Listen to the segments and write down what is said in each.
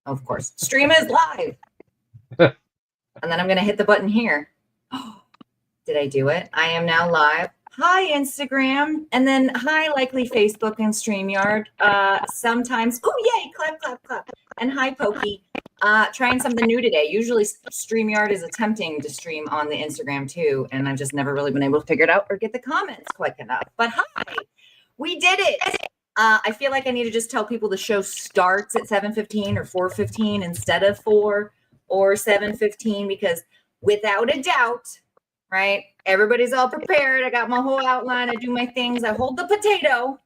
of course. Stream is live. And then I'm going to hit the button here. Oh, did I do it? I am now live. Hi, Instagram. And then hi, likely Facebook and StreamYard. Sometimes, oh, yay, clap, clap, clap. And hi, Pokey. Trying something new today. Usually StreamYard is attempting to stream on the Instagram too. And I've just never really been able to figure it out or get the comments quick enough. But hi, we did it. I feel like I need to just tell people the show starts at 7:15 or 4:15 instead of 4 or 7:15, because without a doubt, right, everybody's all prepared. I got my whole outline. I do my things. I hold the potato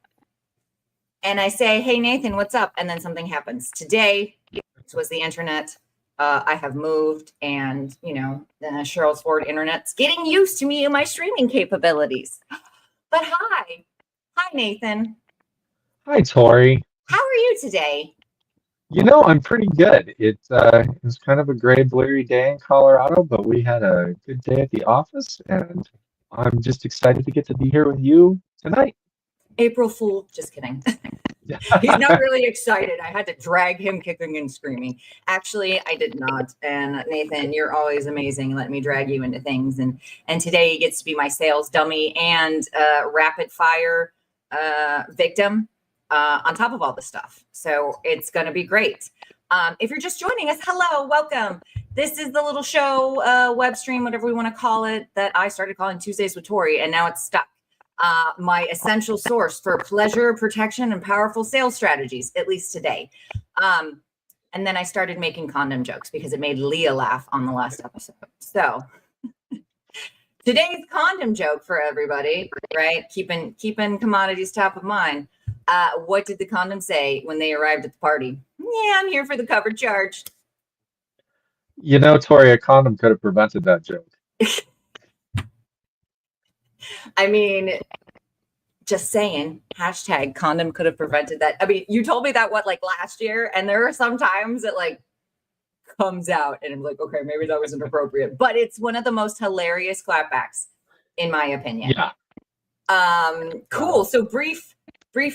and I say, hey, Nathan, what's up? And then something happens. Today, this was the internet. I have moved, and, you know, the Cheryl's Ford internet's getting used to me and my streaming capabilities. But hi, Nathan. Hi, Tori. How are you today? You know, I'm pretty good. It was kind of a gray, bleary day in Colorado, but we had a good day at the office, and I'm just excited to get to be here with you tonight. April Fool. Just kidding. He's not really excited. I had to drag him kicking and screaming. Actually, I did not. And Nathan, you're always amazing. Let me drag you into things. And today he gets to be my sales dummy and rapid fire victim on top of all the stuff. So it's going to be great. If you're just joining us, hello, welcome. This is the little show, web stream, whatever we want to call it, that I started calling Tuesdays with Tori, and now it's stuck. My essential source for pleasure, protection, and powerful sales strategies, at least today. And then I started making condom jokes because it made Leah laugh on the last episode. So today's condom joke for everybody, right? Keeping commodities top of mind. What did the condom say when they arrived at the party? Yeah, I'm here for the cover charge. You know, Tori, a condom could have prevented that joke. I mean, just saying, hashtag condom could have prevented that. I mean, you told me that like last year, and there are some times it like comes out and I'm like, okay, maybe that wasn't appropriate, but it's one of the most hilarious clapbacks in my opinion. Yeah. Cool. So brief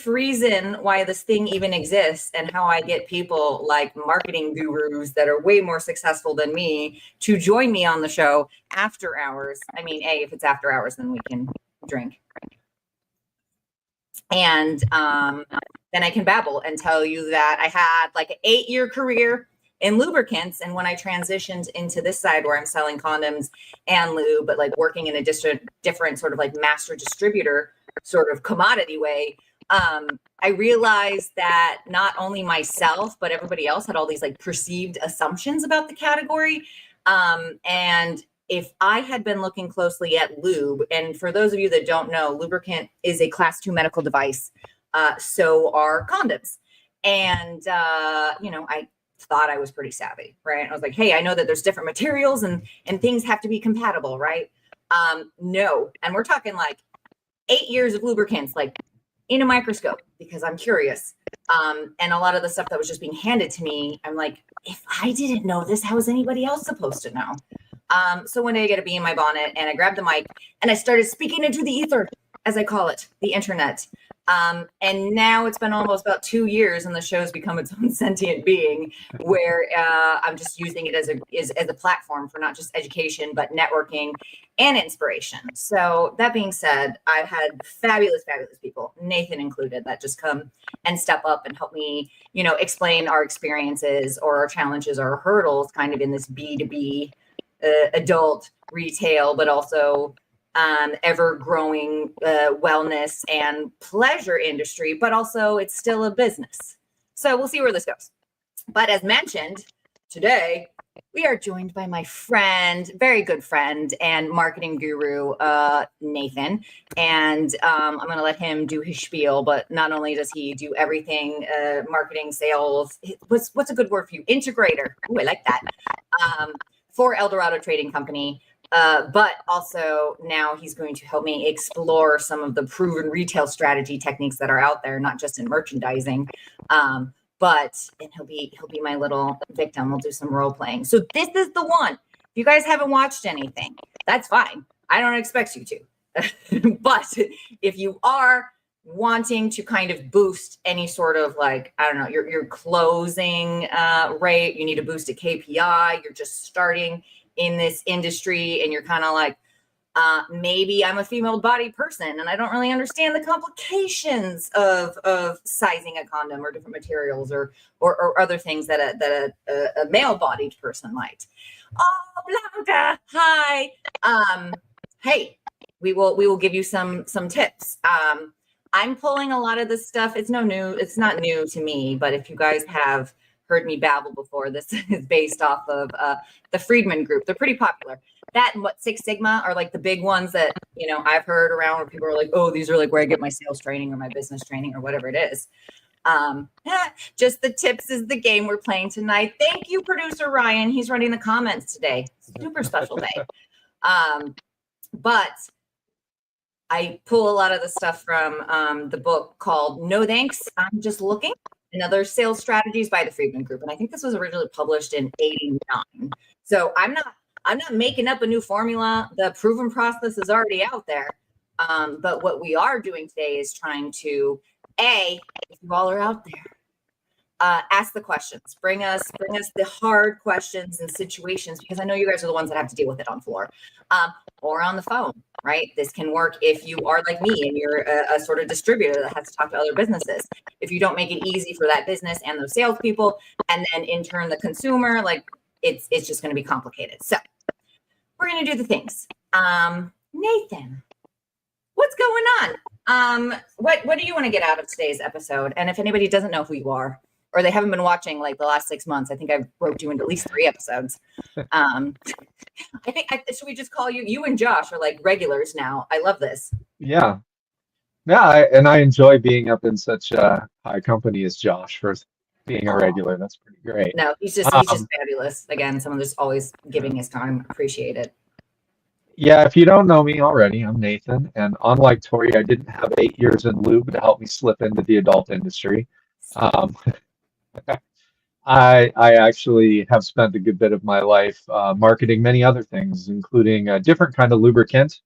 reason why this thing even exists and how I get people like marketing gurus that are way more successful than me to join me on the show after hours. I mean, if it's after hours, then we can drink. And then I can babble and tell you that I had like an 8-year career in lubricants. And when I transitioned into this side where I'm selling condoms and lube, but like working in a different sort of like master distributor sort of commodity way, I realized that not only myself, but everybody else had all these like perceived assumptions about the category. And if I had been looking closely at lube, and for those of you that don't know, lubricant is a class 2 medical device. So are condoms. And, you know, I thought I was pretty savvy, right? I was like, hey, I know that there's different materials and things have to be compatible, right? No. And we're talking like 8 years of lubricants, like in a microscope, because I'm curious. And a lot of the stuff that was just being handed to me, I'm like, if I didn't know this, how is anybody else supposed to know? So one day I get a bee in my bonnet and I grabbed the mic and I started speaking into the ether, as I call it, the internet. And now it's been almost about 2 years and the show's become its own sentient being where I'm just using it as a platform for not just education, but networking and inspiration. So that being said, I've had fabulous people, Nathan included, that just come and step up and help me, you know, explain our experiences or our challenges or hurdles kind of in this B2B adult retail, but also ever growing wellness and pleasure industry, but also it's still a business. So we'll see where this goes. But as mentioned, today we are joined by my friend, very good friend and marketing guru, Nathan. And I'm going to let him do his spiel, but not only does he do everything, marketing, sales, what's a good word for you? Integrator. Ooh, I like that. For Eldorado Trading Company. But also now he's going to help me explore some of the proven retail strategy techniques that are out there, not just in merchandising. And he'll be my little victim. We'll do some role playing. So this is the one. If you guys haven't watched anything, that's fine. I don't expect you to. But if you are, wanting to kind of boost any sort of like, I don't know, your closing rate, you need to boost a KPI, you're just starting in this industry and you're kind of like, maybe I'm a female body person and I don't really understand the complications of sizing a condom or different materials or other things that a male bodied person might. Oh, Blanca, hi. Hey, we will give you some tips. I'm pulling a lot of this stuff. It's not new to me, but if you guys have heard me babble before, this is based off of the Freedman Group. They're pretty popular. That and what Six Sigma are like the big ones that, I've heard around where people are like, oh, these are like where I get my sales training or my business training or whatever it is. Just the tips is the game we're playing tonight. Thank you, producer Ryan. He's running the comments today. Super special day. But I pull a lot of the stuff from the book called No Thanks, I'm Just Looking, and Other Sales Strategies by the Freedman Group. And I think this was originally published in '89. So I'm not making up a new formula. The proven process is already out there. But what we are doing today is trying to, if you all are out there, ask the questions. Bring us the hard questions and situations, because I know you guys are the ones that have to deal with it on floor or on the phone, right? This can work if you are like me and you're a sort of distributor that has to talk to other businesses. If you don't make it easy for that business and those salespeople, and then in turn the consumer, like it's just going to be complicated. So we're going to do the things. Nathan, what's going on? What do you want to get out of today's episode? And if anybody doesn't know who you are, or they haven't been watching like the last 6 months, I think I've roped you into at least 3 episodes. Should we just call you and Josh are like regulars now? I love this. Yeah. And I enjoy being up in such high company as Josh for being a regular. That's pretty great. No, he's just fabulous. Again, someone just always giving his time. Appreciate it. Yeah, if you don't know me already, I'm Nathan, and unlike Tori, I didn't have 8 years in lube to help me slip into the adult industry. I actually have spent a good bit of my life marketing many other things, including a different kind of lubricant,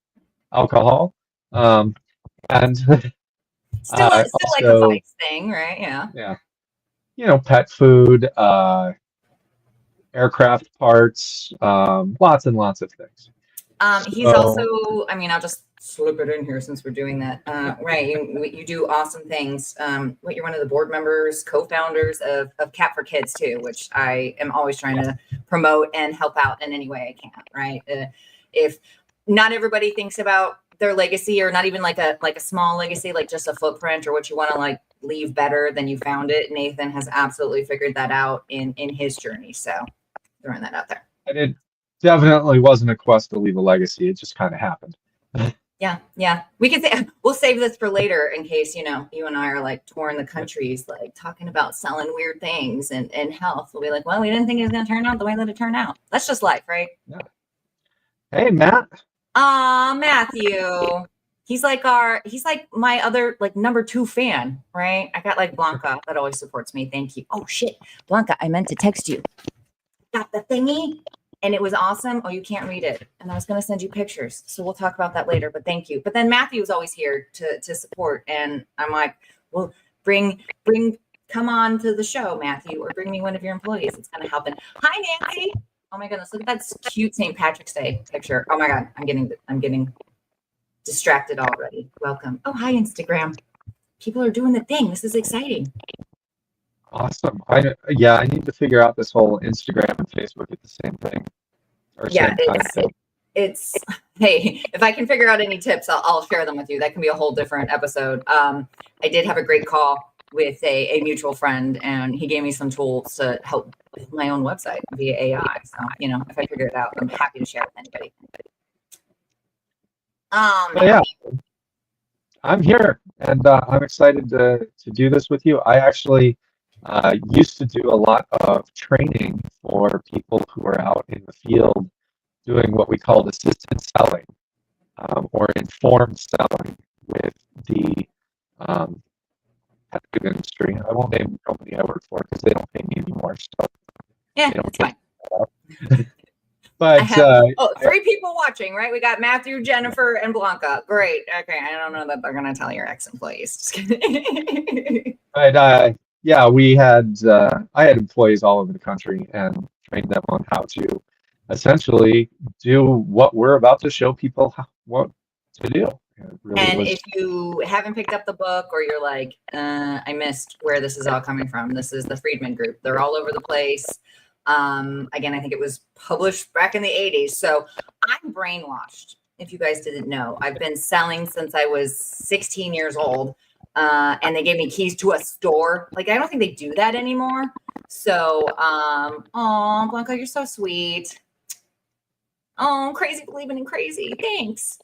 alcohol, and still like a also, vice thing, right? Yeah. Yeah, pet food, aircraft parts, lots and lots of things. He's also, I'll just slip it in here since we're doing that. Right. You do awesome things. You're one of the board members, co-founders of Cat for Kids too, which I am always trying to promote and help out in any way I can. Right. If not everybody thinks about their legacy, or not even like a small legacy, like just a footprint or what you want to like leave better than you found it. Nathan has absolutely figured that out in his journey. So throwing that out there. And it definitely wasn't a quest to leave a legacy. It just kind of happened. Yeah. We can say we'll save this for later in case, you and I are like touring the countries, like talking about selling weird things and health. We'll be like, well, we didn't think it was going to turn out the way that it turned out. That's just life, right? Yeah. Hey, Matt. Matthew. He's like my other like number 2 fan, right? I got like Blanca that always supports me. Thank you. Oh shit, Blanca, I meant to text you. Got the thingy. And it was awesome. Oh, you can't read it. And I was going to send you pictures. So we'll talk about that later, but thank you. But then Matthew was always here to support. And I'm like, well, come on to the show, Matthew, or bring me one of your employees. It's going to happen. Hi, Nancy. Oh my goodness. Look at that cute St. Patrick's Day picture. Oh my God. I'm getting distracted already. Welcome. Oh, hi, Instagram. People are doing the thing. This is exciting. Awesome. I need to figure out this whole Instagram and Facebook at the same thing. It's hey, if I can figure out any tips, I'll share them with you. That can be a whole different episode. I did have a great call with a mutual friend, and he gave me some tools to help build my own website via AI. So, if I figure it out, I'm happy to share with anybody. Yeah, I'm here, and I'm excited to do this with you. I actually used to do a lot of training for people who are out in the field doing what we call assisted selling or informed selling with the pet food industry. I won't name the company I work for because they don't pay me anymore. So yeah, it's fine. I But have three people watching, right? We got Matthew, Jennifer, and Blanca. Great. Okay. I don't know that they're going to tell your ex-employees. Just kidding. yeah, we had I had employees all over the country and trained them on how to essentially do what we're about to show people what to do. It really And was. if you haven't picked up the book or you're like, I missed where this is all coming from, this is the Freedman Group. They're all over the place. Again, I think it was published back in the 80s. So I'm brainwashed. If you guys didn't know, I've been selling since I was 16 years old. And they gave me keys to a store. Like, I don't think they do that anymore. So, oh, Blanca, you're so sweet. Oh, crazy believing in crazy. Thanks.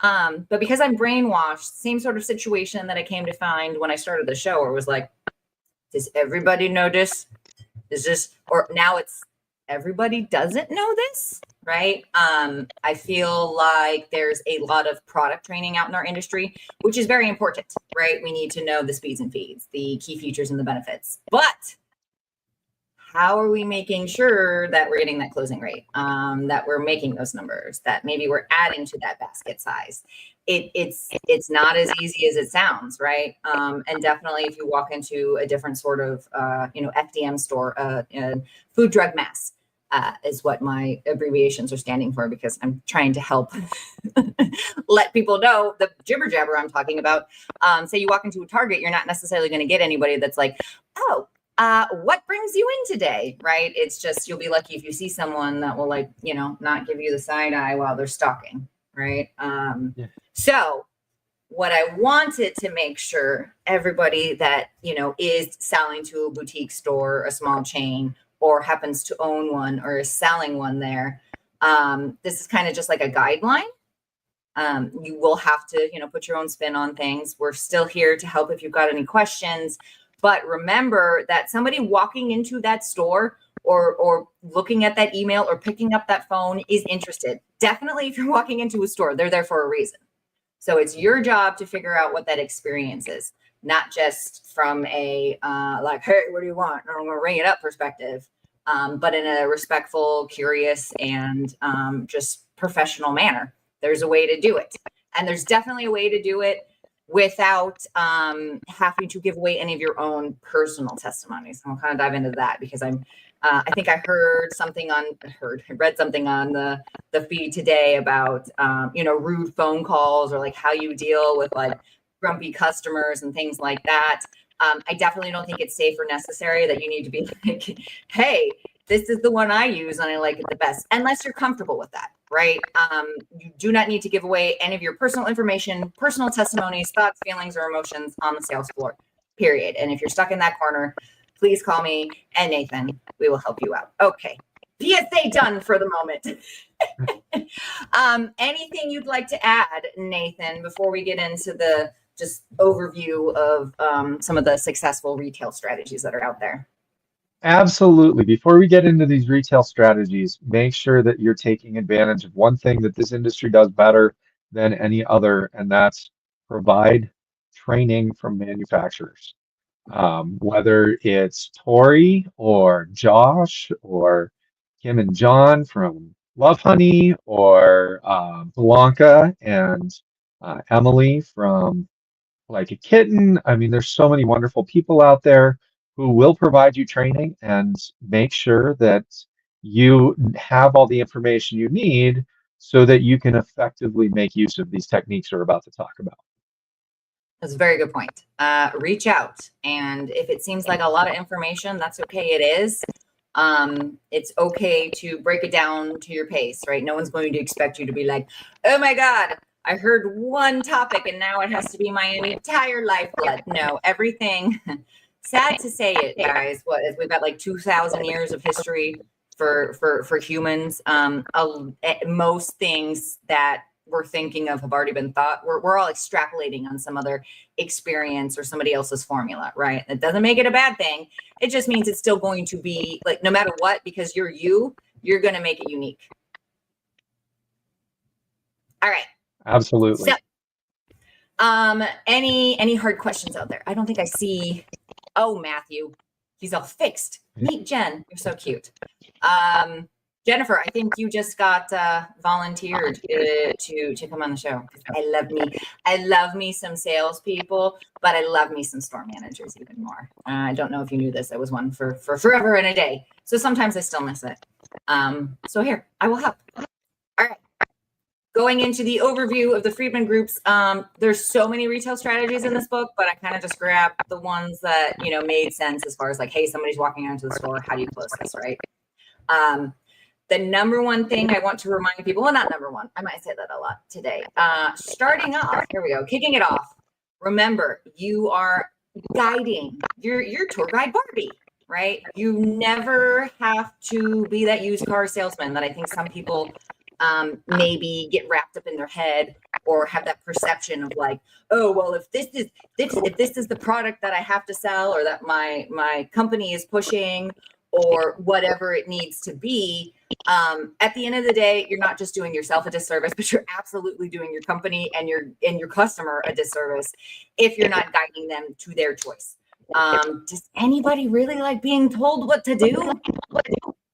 But because I'm brainwashed, same sort of situation that I came to find when I started the show, where it was like, does everybody know this? Is this, or now it's everybody doesn't know this, right? I feel like there's a lot of product training out in our industry, which is very important, right? We need to know the speeds and feeds, the key features and the benefits. But how are we making sure that we're getting that closing rate, that we're making those numbers, that maybe we're adding to that basket size? It's not as easy as it sounds, right? And definitely if you walk into a different sort of, FDM store, food, drug, mass, is what my abbreviations are standing for, because I'm trying to help let people know the jibber jabber I'm talking about. Say you walk into a Target, you're not necessarily going to get anybody that's like, oh, what brings you in today, right? It's just, you'll be lucky if you see someone that will, like, not give you the side eye while they're stalking, right? Yeah. So what I wanted to make sure everybody that, is selling to a boutique store, a small chain, or happens to own one or is selling one there, this is kind of just like a guideline. You will have to, put your own spin on things. We're still here to help if you've got any questions. But remember that somebody walking into that store or looking at that email or picking up that phone is interested. Definitely, if you're walking into a store, they're there for a reason. So it's your job to figure out what that experience is, not just from a like, hey, what do you want? I'm going to ring it up perspective, but in a respectful, curious, and just professional manner. There's a way to do it. And there's definitely a way to do it without having to give away any of your own personal testimonies. I'll kind of dive into that because I think I read something on the feed today about, rude phone calls, or like how you deal with like grumpy customers and things like that. I definitely don't think it's safe or necessary that you need to be like, hey, this is the one I use and I like it the best, unless you're comfortable with that, right? You do not need to give away any of your personal information, personal testimonies, thoughts, feelings, or emotions on the sales floor, period. And if you're stuck in that corner, please call me and Nathan. We will help you out. Okay. PSA done for the moment. Anything you'd like to add, Nathan, before we get into the just overview of some of the successful retail strategies that are out there? Absolutely. Before we get into these retail strategies, make sure that you're taking advantage of one thing that this industry does better than any other, and that's provide training from manufacturers. Whether it's Tori or Josh or Kim and John from Love Honey, or Blanca and Emily from Like a Kitten. I mean, there's so many wonderful people out there who will provide you training and make sure that you have all the information you need so that you can effectively make use of these techniques we're about to talk about. That's a very good point. Reach out. And if it seems like a lot of information, that's okay. It is. It's okay to break it down to your pace, right? No one's going to expect you to be like, oh my God, I heard one topic and now it has to be my entire lifeblood. No, everything. Sad to say it, guys. We've got like 2,000 years of history for humans. Most things that we're thinking of have already been thought. We're all extrapolating on some other experience or somebody else's formula, right? It doesn't make it a bad thing. It just means it's still going to be like, no matter what, because you're going to make it unique. All right. Absolutely. So, any hard questions out there? I don't think I see. Oh, Matthew, he's all fixed. Meet Jen. You're so cute. Jennifer, I think you just got volunteered to come on the show. I love me some salespeople, but I love me some store managers even more. I don't know if you knew this. I was one for forever and a day. So sometimes I still miss it. So here, I will help. All right. Going into the overview of the Freedman Groups, there's so many retail strategies in this book, but I kind of just grabbed the ones that, made sense as far as like, hey, somebody's walking into the store. How do you close this, right? The number one thing I want to remind people, well, not number one, I might say that a lot today. Starting off, here we go, kicking it off. Remember, you are guiding your tour guide Barbie, right? You never have to be that used car salesman that I think some people maybe get wrapped up in their head or have that perception of like, oh, well, if this is the product that I have to sell or that my company is pushing or whatever it needs to be, at the end of the day, you're not just doing yourself a disservice, but you're absolutely doing your company and your customer a disservice if you're not guiding them to their choice. Does anybody really like being told what to do?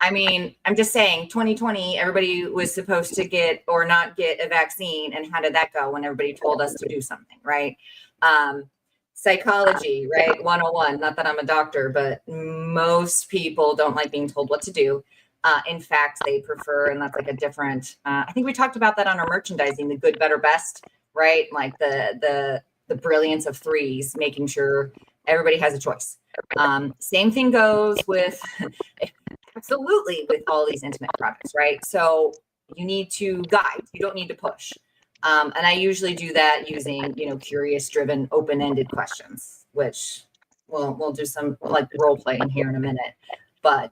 I mean, I'm just saying 2020, everybody was supposed to get or not get a vaccine. And how did that go when everybody told us to do something, right? Psychology, right? 101, not that I'm a doctor, but most people don't like being told what to do. In fact, they prefer, and that's like a different, I think we talked about that on our merchandising, the good, better, best, right? Like the brilliance of threes, making sure everybody has a choice. Same thing goes with, absolutely, with all these intimate products, right? So you need to guide, you don't need to push. And I usually do that using, curious driven, open-ended questions, which we'll do some like role play in here in a minute. But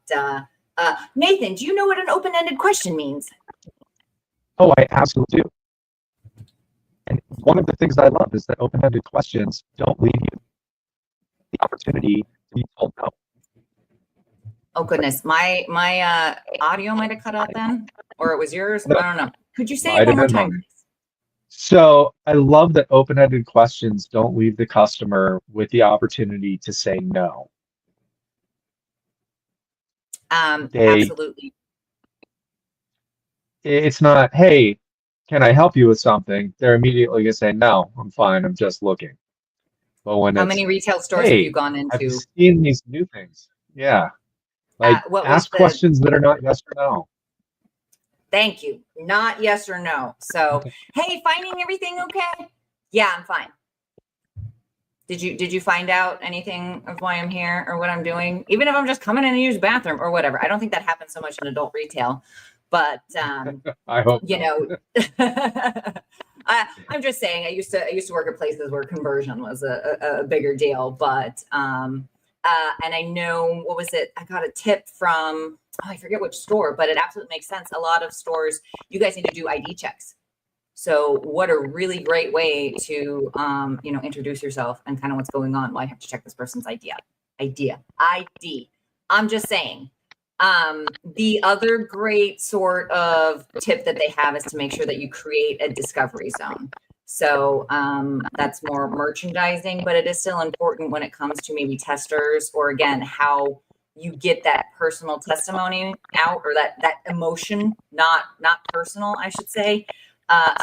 Nathan, do you know what an open-ended question means? Oh, I absolutely do. And one of the things I love is that open-ended questions don't leave you the opportunity to be told no. Oh goodness, my audio might have cut out then, or it was yours. No, I don't know. Could you say it one more time? So I love that open-ended questions don't leave the customer with the opportunity to say no. Absolutely. It's not, hey, can I help you with something? They're immediately gonna say, no, I'm fine, I'm just looking. But when How it's, many retail stores have you hey, gone I've into? seen these new things. Yeah. Like What was ask questions that are not yes or no. Thank you. Not yes or no. So, hey, finding everything okay? Yeah, I'm fine. Did you find out anything of why I'm here or what I'm doing? Even if I'm just coming in and use the bathroom or whatever. I don't think that happens so much in adult retail, but I hope I'm just saying I used to work at places where conversion was a bigger deal, but and I know, what was it? I got a tip from, I forget which store, but it absolutely makes sense. A lot of stores, you guys need to do ID checks. So what a really great way to, introduce yourself and kind of what's going on. Well, I have to check this person's ID. I'm just saying. The other great sort of tip that they have is to make sure that you create a discovery zone. So that's more merchandising, but it is still important when it comes to maybe testers or, again, how you get that personal testimony out, or that emotion, not personal, I should say.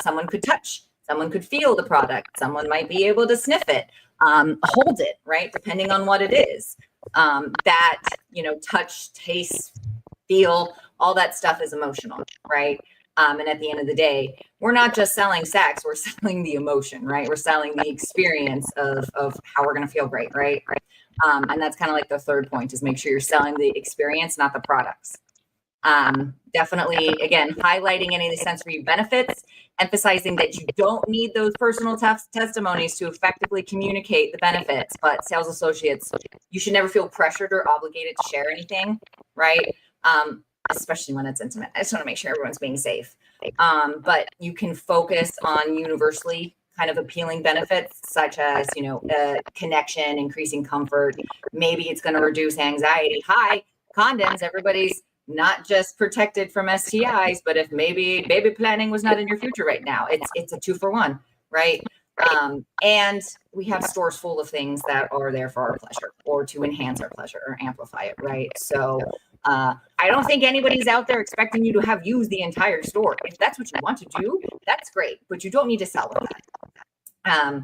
Someone could touch, someone could feel the product, someone might be able to sniff it, hold it, right? Depending on what it is. That, touch, taste, feel, all that stuff is emotional, right? And at the end of the day, we're not just selling sex, we're selling the emotion, right? We're selling the experience of how we're going to feel great, right? And that's kind of like the third point, is make sure you're selling the experience, not the products. Definitely, again, highlighting any of the sensory benefits, emphasizing that you don't need those personal testimonies to effectively communicate the benefits, but sales associates, you should never feel pressured or obligated to share anything, right? Especially when it's intimate. I just want to make sure everyone's being safe. But you can focus on universally kind of appealing benefits, such as, connection, increasing comfort. Maybe it's going to reduce anxiety. Hi, condoms, everybody's not just protected from STIs, but if maybe baby planning was not in your future right now, it's a 2-for-1, right? And we have stores full of things that are there for our pleasure or to enhance our pleasure or amplify it, right? So I don't think anybody's out there expecting you to have used the entire store. If that's what you want to do, that's great, but you don't need to sell with that.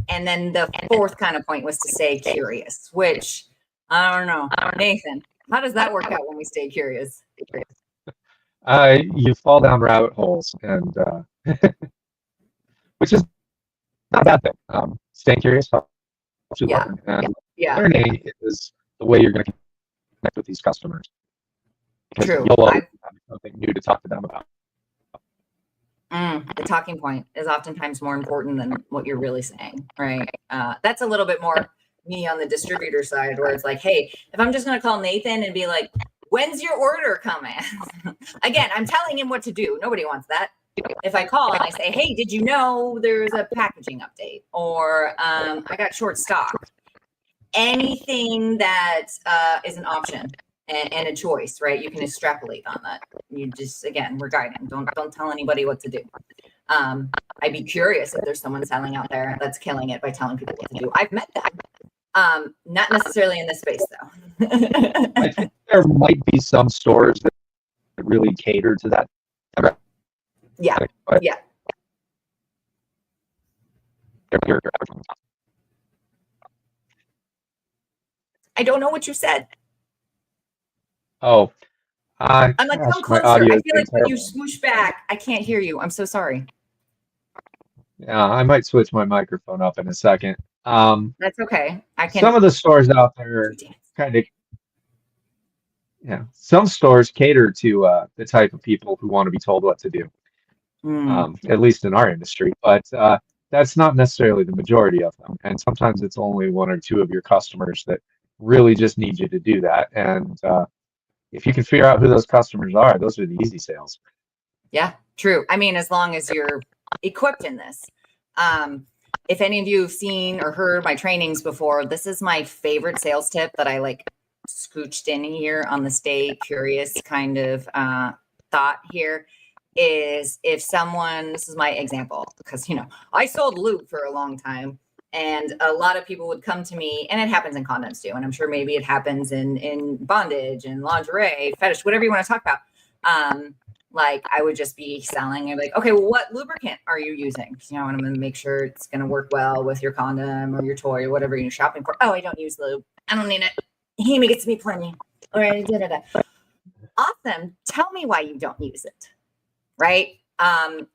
And then the fourth kind of point was to stay curious, which I don't know. Nathan, how does that work out when we stay curious? You fall down rabbit holes, and which is not a bad thing. Staying curious helps you Yeah. learn, and Yeah, learning is the way you're going to connect with these customers, because true. you'll always have something new to talk to them about. The talking point is oftentimes more important than what you're really saying, right? That's a little bit more me on the distributor side, where it's like, hey, if I'm just going to call Nathan and be like, when's your order coming? Again, I'm telling him what to do. Nobody wants that. If I call and I say, hey, did you know there's a packaging update? Or I got short stock. Anything that is an option and a choice, right? You can extrapolate on that. You just, again, we're guiding. Don't tell anybody what to do. I'd be curious if there's someone selling out there that's killing it by telling people what to do. I've met them. Not necessarily in this space though. I think there might be some stores that really cater to that. Yeah. But Yeah. I don't know what you said. Oh, I'm like, gosh, come my closer. audio I is feel being like when you terrible. swoosh back, I can't hear you. I'm so sorry. Yeah, I might switch my microphone up in a second. That's okay. I Some can. of the stores out there kind of, some stores cater to the type of people who want to be told what to do, at least in our industry. But that's not necessarily the majority of them. And sometimes it's only one or two of your customers that really just need you to do that. And if you can figure out who those customers are, those are the easy sales. Yeah, true. I mean, as long as you're equipped in this. If any of you have seen or heard my trainings before, this is my favorite sales tip that I like scooched in here on the stay curious kind of thought here is if someone, this is my example, because, I sold lube for a long time. And a lot of people would come to me, and it happens in condoms too. And I'm sure maybe it happens in bondage and lingerie, fetish, whatever you want to talk about. Like I would just be selling. I'm like, okay, well, what lubricant are you using? I'm going to make sure it's going to work well with your condom or your toy or whatever you're shopping for. Oh, I don't use lube. I don't need it. He gets me plenty. All right, awesome. Tell me why you don't use it. Right.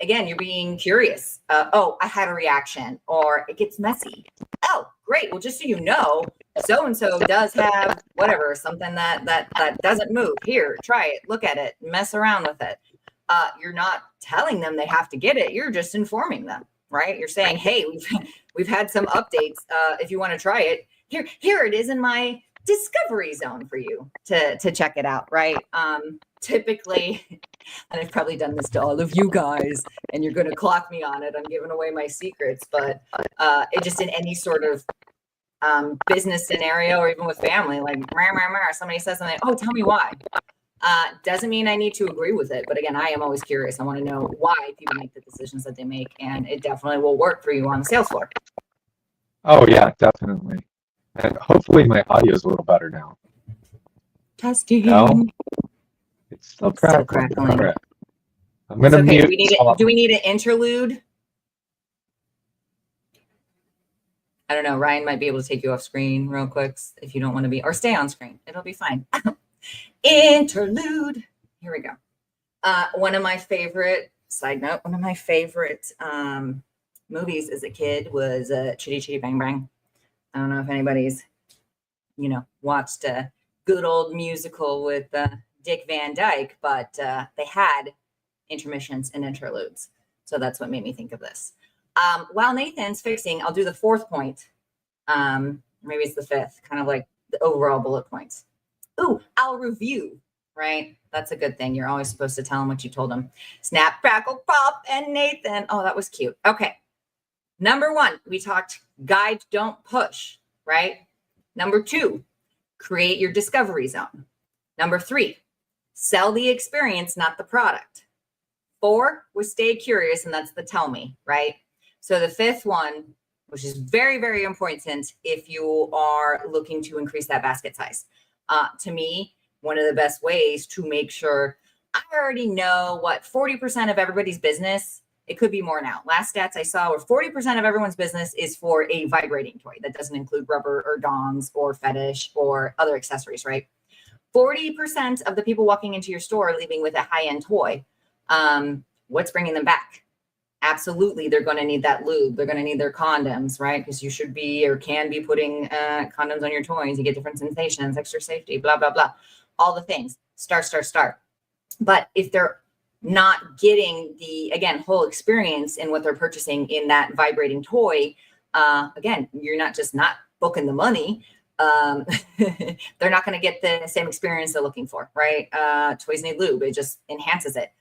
Again, you're being curious. Oh, I had a reaction, or it gets messy. Oh, great. Well, just so you know, so-and-so does have whatever, something that doesn't move. Here, try it, look at it, mess around with it. You're not telling them they have to get it. You're just informing them, right? You're saying, hey, we've had some updates. If you want to try it, here it is in my discovery zone for you to check it out, right? Typically, and I've probably done this to all of you guys, and you're going to clock me on it. I'm giving away my secrets, but it just in any sort of business scenario or even with family, like somebody says something, oh, tell me why. Doesn't mean I need to agree with it. But again, I am always curious. I want to know why people make the decisions that they make, and it definitely will work for you on the sales floor. Oh, yeah, definitely. And hopefully my audio is a little better now. Testing. No, it's still crackling. Still crackling. Right. I'm going to mute. Do we need an interlude? I don't know. Ryan might be able to take you off screen real quick if you don't want to be, or stay on screen. It'll be fine. Interlude. Here we go. One of my favorite, side note, one of my favorite movies as a kid was Chitty Chitty Bang Bang. I don't know if anybody's, watched a good old musical with Dick Van Dyke, but they had intermissions and interludes. So that's what made me think of this. While Nathan's fixing, I'll do the fourth point. Maybe it's the fifth, kind of like the overall bullet points. Ooh, I'll review, right? That's a good thing. You're always supposed to tell them what you told them. Snap, crackle, pop, and Nathan. Oh, that was cute. Okay. Number one, we talked guide, don't push, right? Number two, create your discovery zone. Number three, sell the experience, not the product. 4 was stay curious, and that's the tell me, right? So the fifth one, which is very, very important if you are looking to increase that basket size. To me, one of the best ways to make sure. I already know what 40% of everybody's business, it could be more now. Last stats I saw were 40% of everyone's business is for a vibrating toy. That doesn't include rubber or dongs or fetish or other accessories, right? 40% of the people walking into your store are leaving with a high-end toy. What's bringing them back? Absolutely, they're going to need that lube. They're going to need their condoms, right? Because you should be or can be putting condoms on your toys. You get different sensations, extra safety, blah, blah, blah. All the things. Start. But if they're not getting the, again, whole experience in what they're purchasing in that vibrating toy, again, you're not just not booking the money. They're not going to get the same experience they're looking for, right? Toys need lube. It just enhances it.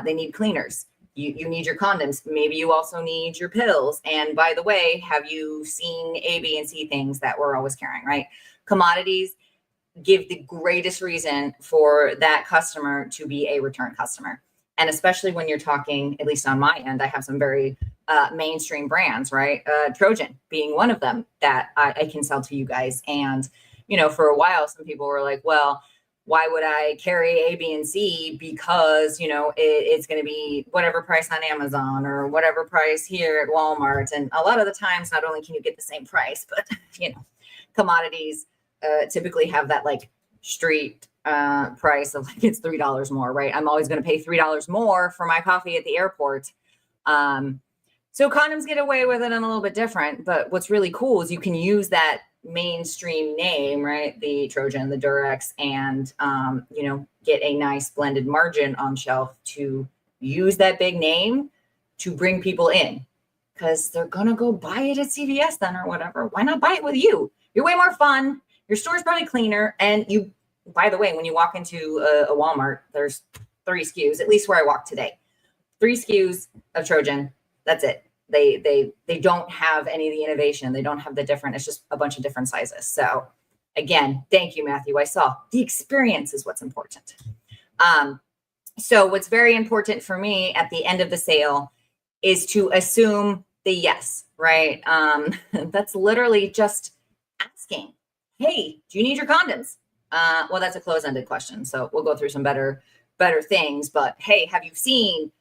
They need cleaners. You need your condoms. Maybe you also need your pills. And by the way, have you seen A, B, and C things that we're always carrying, right? Commodities give the greatest reason for that customer to be a return customer. And especially when you're talking, at least on my end, I have some very mainstream brands, right? Trojan being one of them that I can sell to you guys. And, you know, for a while, some people were like, well, why would I carry A, B, and C? Because, you know, it's going to be whatever price on Amazon or whatever price here at Walmart. And a lot of the times, not only can you get the same price, but, you know, commodities typically have that like street price of like it's $3 more, right? I'm always going to pay $3 more for my coffee at the airport. So condoms get away with it and a little bit different, but what's really cool is you can use that mainstream name, right? The Trojan, the Durex, and, you know, get a nice blended margin on shelf to use that big name to bring people in because they're going to go buy it at CVS then or whatever. Why not buy it with you? You're way more fun. Your store's probably cleaner. And you, by the way, when you walk into a Walmart, there's 3 SKUs, at least where I walked today, 3 SKUs of Trojan. That's it. They don't have any of the innovation. They don't have the different, it's just a bunch of different sizes. So again, thank you, Matthew. I saw the experience is what's important. So what's very important for me at the end of the sale is to assume the yes, right? That's literally just asking, hey, do you need your condoms? Well, that's a close-ended question. So we'll go through some better things, but hey, have you seen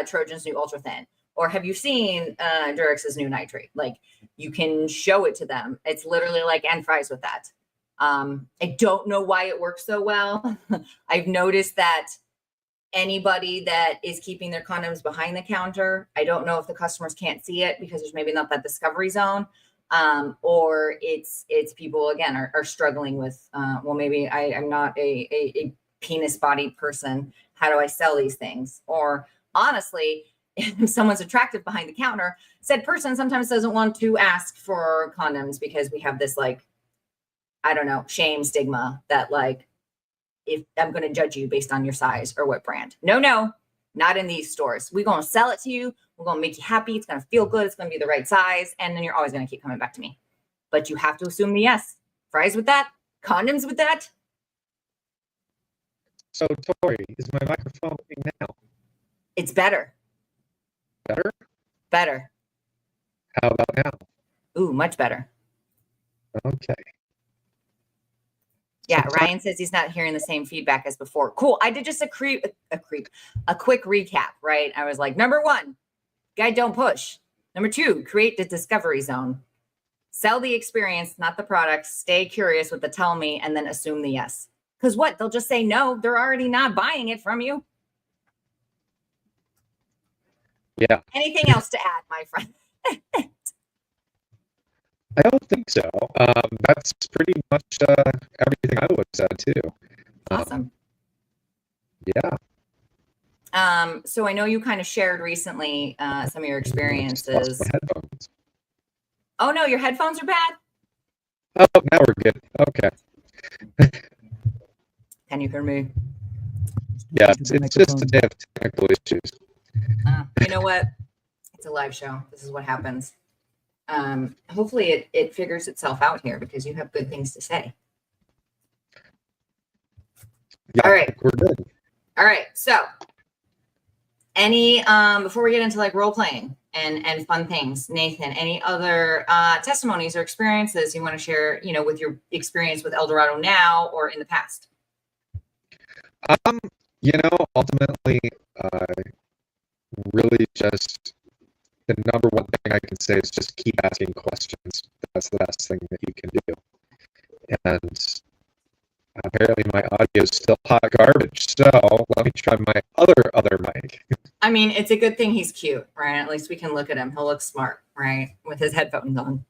Trojan's new Ultra Thin? Or have you seen Durex's new nitrate? Like you can show it to them. It's literally like and fries with that. I don't know why it works so well. I've noticed that anybody that is keeping their condoms behind the counter, I don't know if the customers can't see it because there's maybe not that discovery zone. Or it's people again are struggling with, well, maybe I'm not a penis bodied person. How do I sell these things? Or honestly, if someone's attractive behind the counter, said person sometimes doesn't want to ask for condoms because we have this like, I don't know, shame stigma that like, if I'm going to judge you based on your size or what brand. No, not in these stores. We're going to sell it to you. We're going to make you happy. It's going to feel good. It's going to be the right size. And then you're always going to keep coming back to me. But you have to assume the yes. Fries with that. Condoms with that. So, Tori, is my microphone working now? It's better. Better. How about now? Ooh, much better. Okay. Yeah, Ryan says he's not hearing the same feedback as before. Cool. I did just a quick recap, right? I was like, number 1, guide, don't push. Number 2, create the discovery zone. Sell the experience, not the product. Stay curious with the tell me and then assume the yes. Because what? They'll just say no. They're already not buying it from you. Yeah. Anything else to add, my friend? I don't think so. That's pretty much everything I would say too. Awesome. Yeah. So I know you kind of shared recently some of your experiences. Lost my headphones. Oh no, your headphones are bad? Oh, now we're good. Okay. Can you hear me? Yeah, it's just a day of technical issues. You know what? It's a live show. This is what happens. Hopefully it figures itself out here because you have good things to say. Yeah, all right, we're good. All right. So any before we get into like role playing and fun things, Nathan, any other testimonies or experiences you want to share, you know, with your experience with Eldorado now or in the past? Ultimately, really just the number one thing I can say is just keep asking questions. That's the best thing that you can do. And apparently my audio is still hot garbage, so let me try my other mic. I mean, it's a good thing he's cute, right? At least we can look at him. He'll look smart, right? With his headphones on.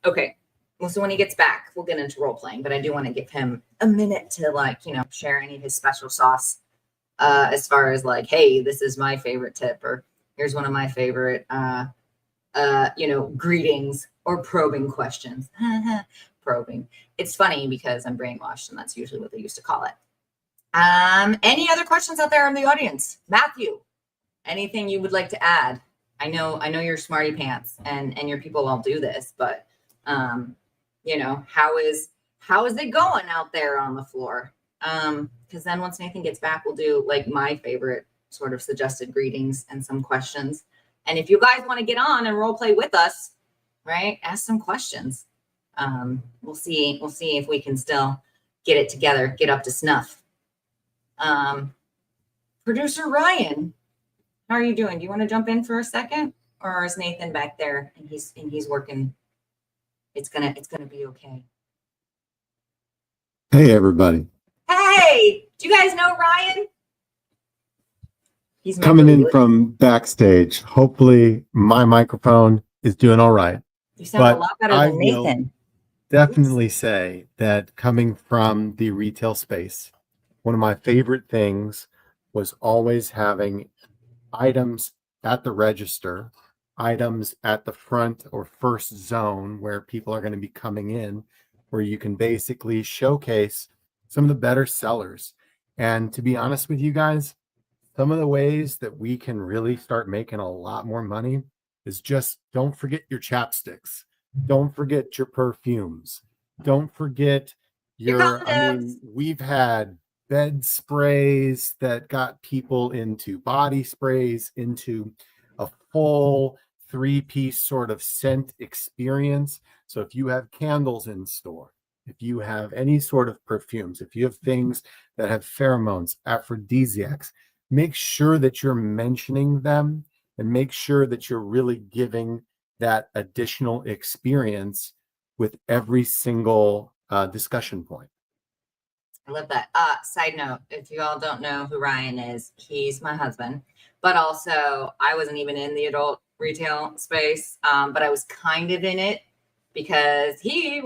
Okay. Well, so when he gets back, we'll get into role playing, but I do want to give him a minute to share any of his special sauce. As far as hey, this is my favorite tip, or here's one of my favorite greetings or probing questions. Probing. It's funny because I'm brainwashed, and that's usually what they used to call it. Any other questions out there in the audience? Matthew, anything you would like to add? I know you're smarty pants and your people all do this, but how is it going out there on the floor? Because then once Nathan gets back, we'll do my favorite sort of suggested greetings and some questions. And if you guys want to get on and role play with us, right, ask some questions. We'll see if we can still get it together, get up to snuff. Producer Ryan, how are you doing? Do you want to jump in for a second, or is Nathan back there and he's working? It's gonna be okay. Hey everybody. Hey, do you guys know Ryan? He's coming in from backstage. Hopefully my microphone is doing all right. You sound a lot better than Nathan. Definitely say that coming from the retail space, one of my favorite things was always having items at the register, items at the front or first zone where people are going to be coming in, where you can basically showcase some of the better sellers. And to be honest with you guys, some of the ways that we can really start making a lot more money is just don't forget your chapsticks. Don't forget your perfumes. Don't forget we've had bed sprays that got people into body sprays, into a full 3-piece sort of scent experience. So if you have candles in store, if you have any sort of perfumes, if you have things that have pheromones, aphrodisiacs, make sure that you're mentioning them and make sure that you're really giving that additional experience with every single discussion point. I love that. Side note, if you all don't know who Ryan is, he's my husband, but also I wasn't even in the adult retail space, but I was kind of in it because he's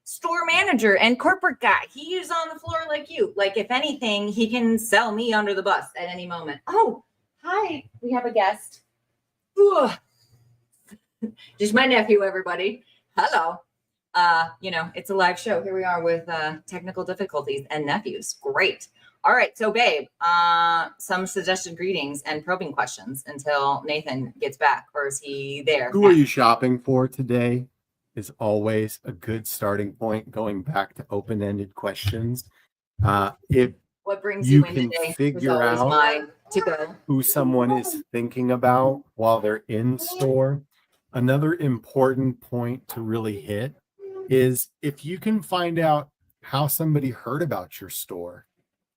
store manager and corporate guy. He's on the floor like you. If anything, he can sell me under the bus at any moment. Oh, hi, we have a guest. Ooh. Just my nephew, everybody. Hello. It's a live show. Here we are with technical difficulties and nephews. Great. All right. So, babe, some suggested greetings and probing questions until Nathan gets back, or is he there? Who are you shopping for today is always a good starting point, going back to open-ended questions. If what brings you in can today? figure out who someone is thinking about while they're in store, another important point to really hit is if you can find out how somebody heard about your store,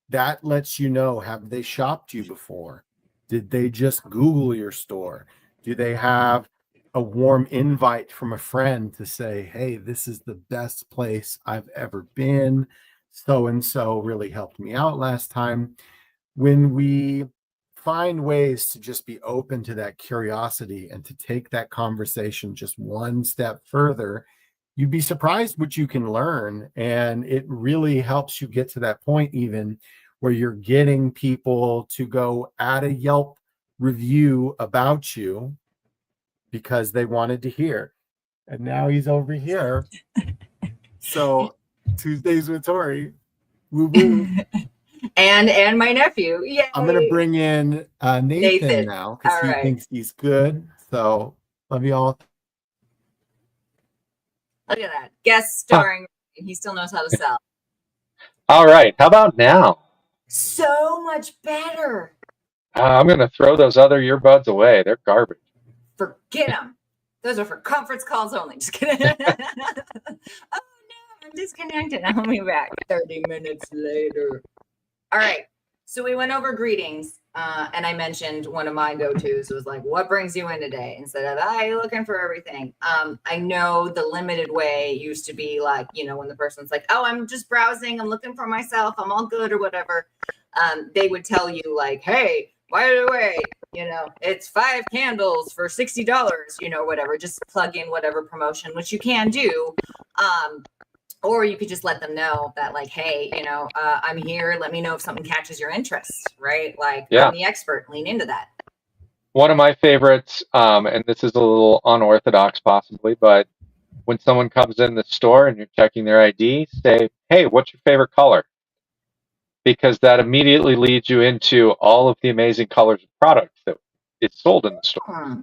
that lets you know, have they shopped you before? Did they just Google your store? Do they have a warm invite from a friend to say, hey, this is the best place I've ever been. So-and-so really helped me out last time. When we find ways to just be open to that curiosity and to take that conversation just one step further, you'd be surprised what you can learn. And it really helps you get to that point even where you're getting people to go add a Yelp review about you because they wanted to hear. And now he's over here. So Tuesdays with Tori. Woo woo. and my nephew. Yeah. I'm gonna bring in Nathan now because he thinks he's good. So love you all. Look at that. Guest starring. He still knows how to sell. All right. How about now? So much better. I'm going to throw those other earbuds away. They're garbage. Forget them. Those are for conference calls only. Just kidding. Oh no, I'm disconnected. I'll be back 30 minutes later. All right. So we went over greetings, and I mentioned one of my go-tos was like, what brings you in today? Instead of, you're looking for everything. I know the limited way used to be like, when the person's like, oh, I'm just browsing. I'm looking for myself. I'm all good or whatever. They would tell you like, hey, by the way, it's 5 candles for $60, whatever. Just plug in whatever promotion, which you can do. Or you could just let them know that like, hey, I'm here. Let me know if something catches your interest, right? Like, I'm the expert. Lean into that. One of my favorites, and this is a little unorthodox possibly, but when someone comes in the store and you're checking their ID, say, hey, what's your favorite color? Because that immediately leads you into all of the amazing colors of products that is sold in the store.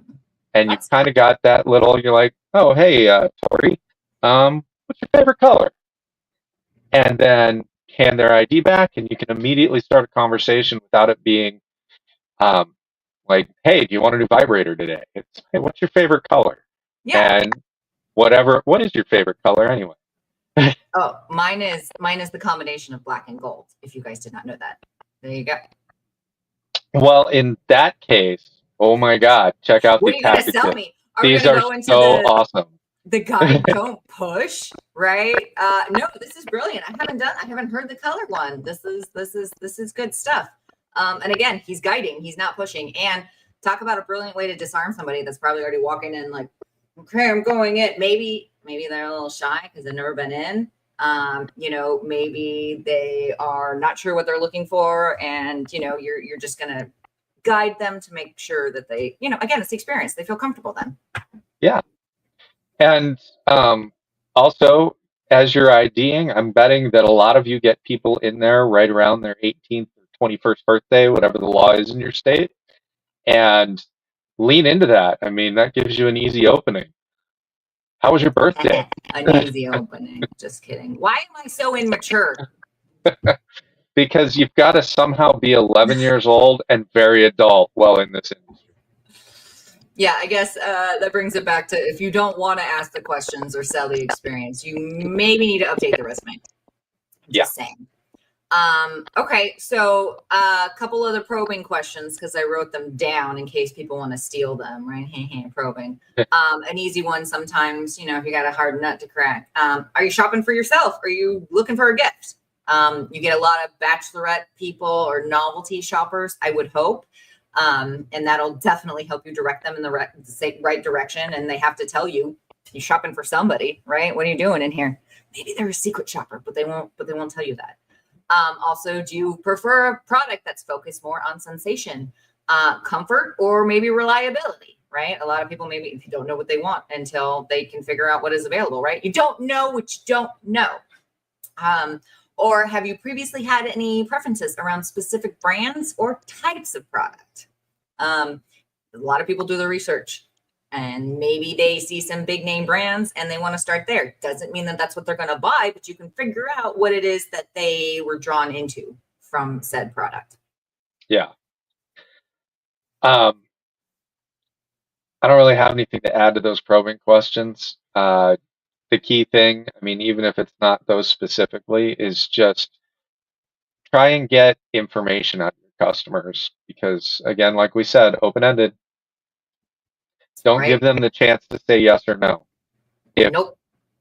And you've kind of got that little, you're like, oh, hey, Tori, what's your favorite color? And then hand their ID back, and you can immediately start a conversation without it being like, hey, do you want a new vibrator today? It's, hey, what's your favorite color? Yeah. And what is your favorite color anyway? Oh, mine is the combination of black and gold, if you guys did not know that. There you go. Well, in that case, oh my God, check out what the are you going to packaging. sell me? These are so awesome. The guide don't push, right? No, this is brilliant. I haven't heard the color one. This is good stuff. And again, he's guiding, he's not pushing. And talk about a brilliant way to disarm somebody that's probably already walking in like, okay, I'm going in. Maybe they're a little shy because they've never been in. Maybe they are not sure what they're looking for, and you're just gonna guide them to make sure that they, again, it's the experience. They feel comfortable then. Yeah. And also, as you're IDing, I'm betting that a lot of you get people in there right around their 18th or 21st birthday, whatever the law is in your state, and lean into that. I mean, that gives you an easy opening. How was your birthday? An easy opening. Just kidding. Why am I so immature? Because you've got to somehow be 11 years old and very adult while in this industry. Yeah, I guess that brings it back to, if you don't want to ask the questions or sell the experience, you maybe need to update the resume. Just saying. Okay, so a couple other probing questions because I wrote them down in case people want to steal them, right? Probing. An easy one sometimes, if you got a hard nut to crack. Are you shopping for yourself? Are you looking for a gift? You get a lot of bachelorette people or novelty shoppers, I would hope. And that'll definitely help you direct them in the right direction. And they have to tell you, you're shopping for somebody, right? What are you doing in here? Maybe they're a secret shopper, but they won't tell you that. Also, do you prefer a product that's focused more on sensation, comfort, or maybe reliability, right? A lot of people maybe don't know what they want until they can figure out what is available, right? You don't know what you don't know. Or have you previously had any preferences around specific brands or types of product? A lot of people do the research, and maybe they see some big name brands and they want to start there. Doesn't mean that that's what they're going to buy, but you can figure out what it is that they were drawn into from said product. Yeah. I don't really have anything to add to those probing questions. The key thing, I mean, even if it's not those specifically, is just try and get information out of your customers because, again, like we said, open-ended. Don't give them the chance to say yes or no. Nope.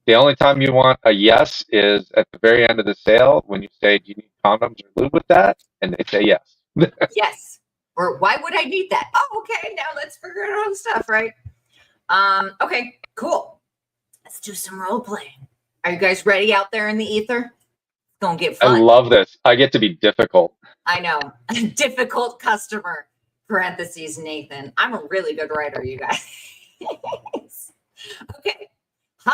The only time you want a yes is at the very end of the sale when you say, do you need condoms or lube with that? And they say yes. Yes. Or why would I need that? Oh, okay. Now let's figure out all the stuff, right? Okay, cool. Let's do some role playing. Are you guys ready out there in the ether? It's gonna get fun. I love this. I get to be difficult. I know. Difficult customer. Parentheses, Nathan. I'm a really good writer, you guys. Okay. Hi.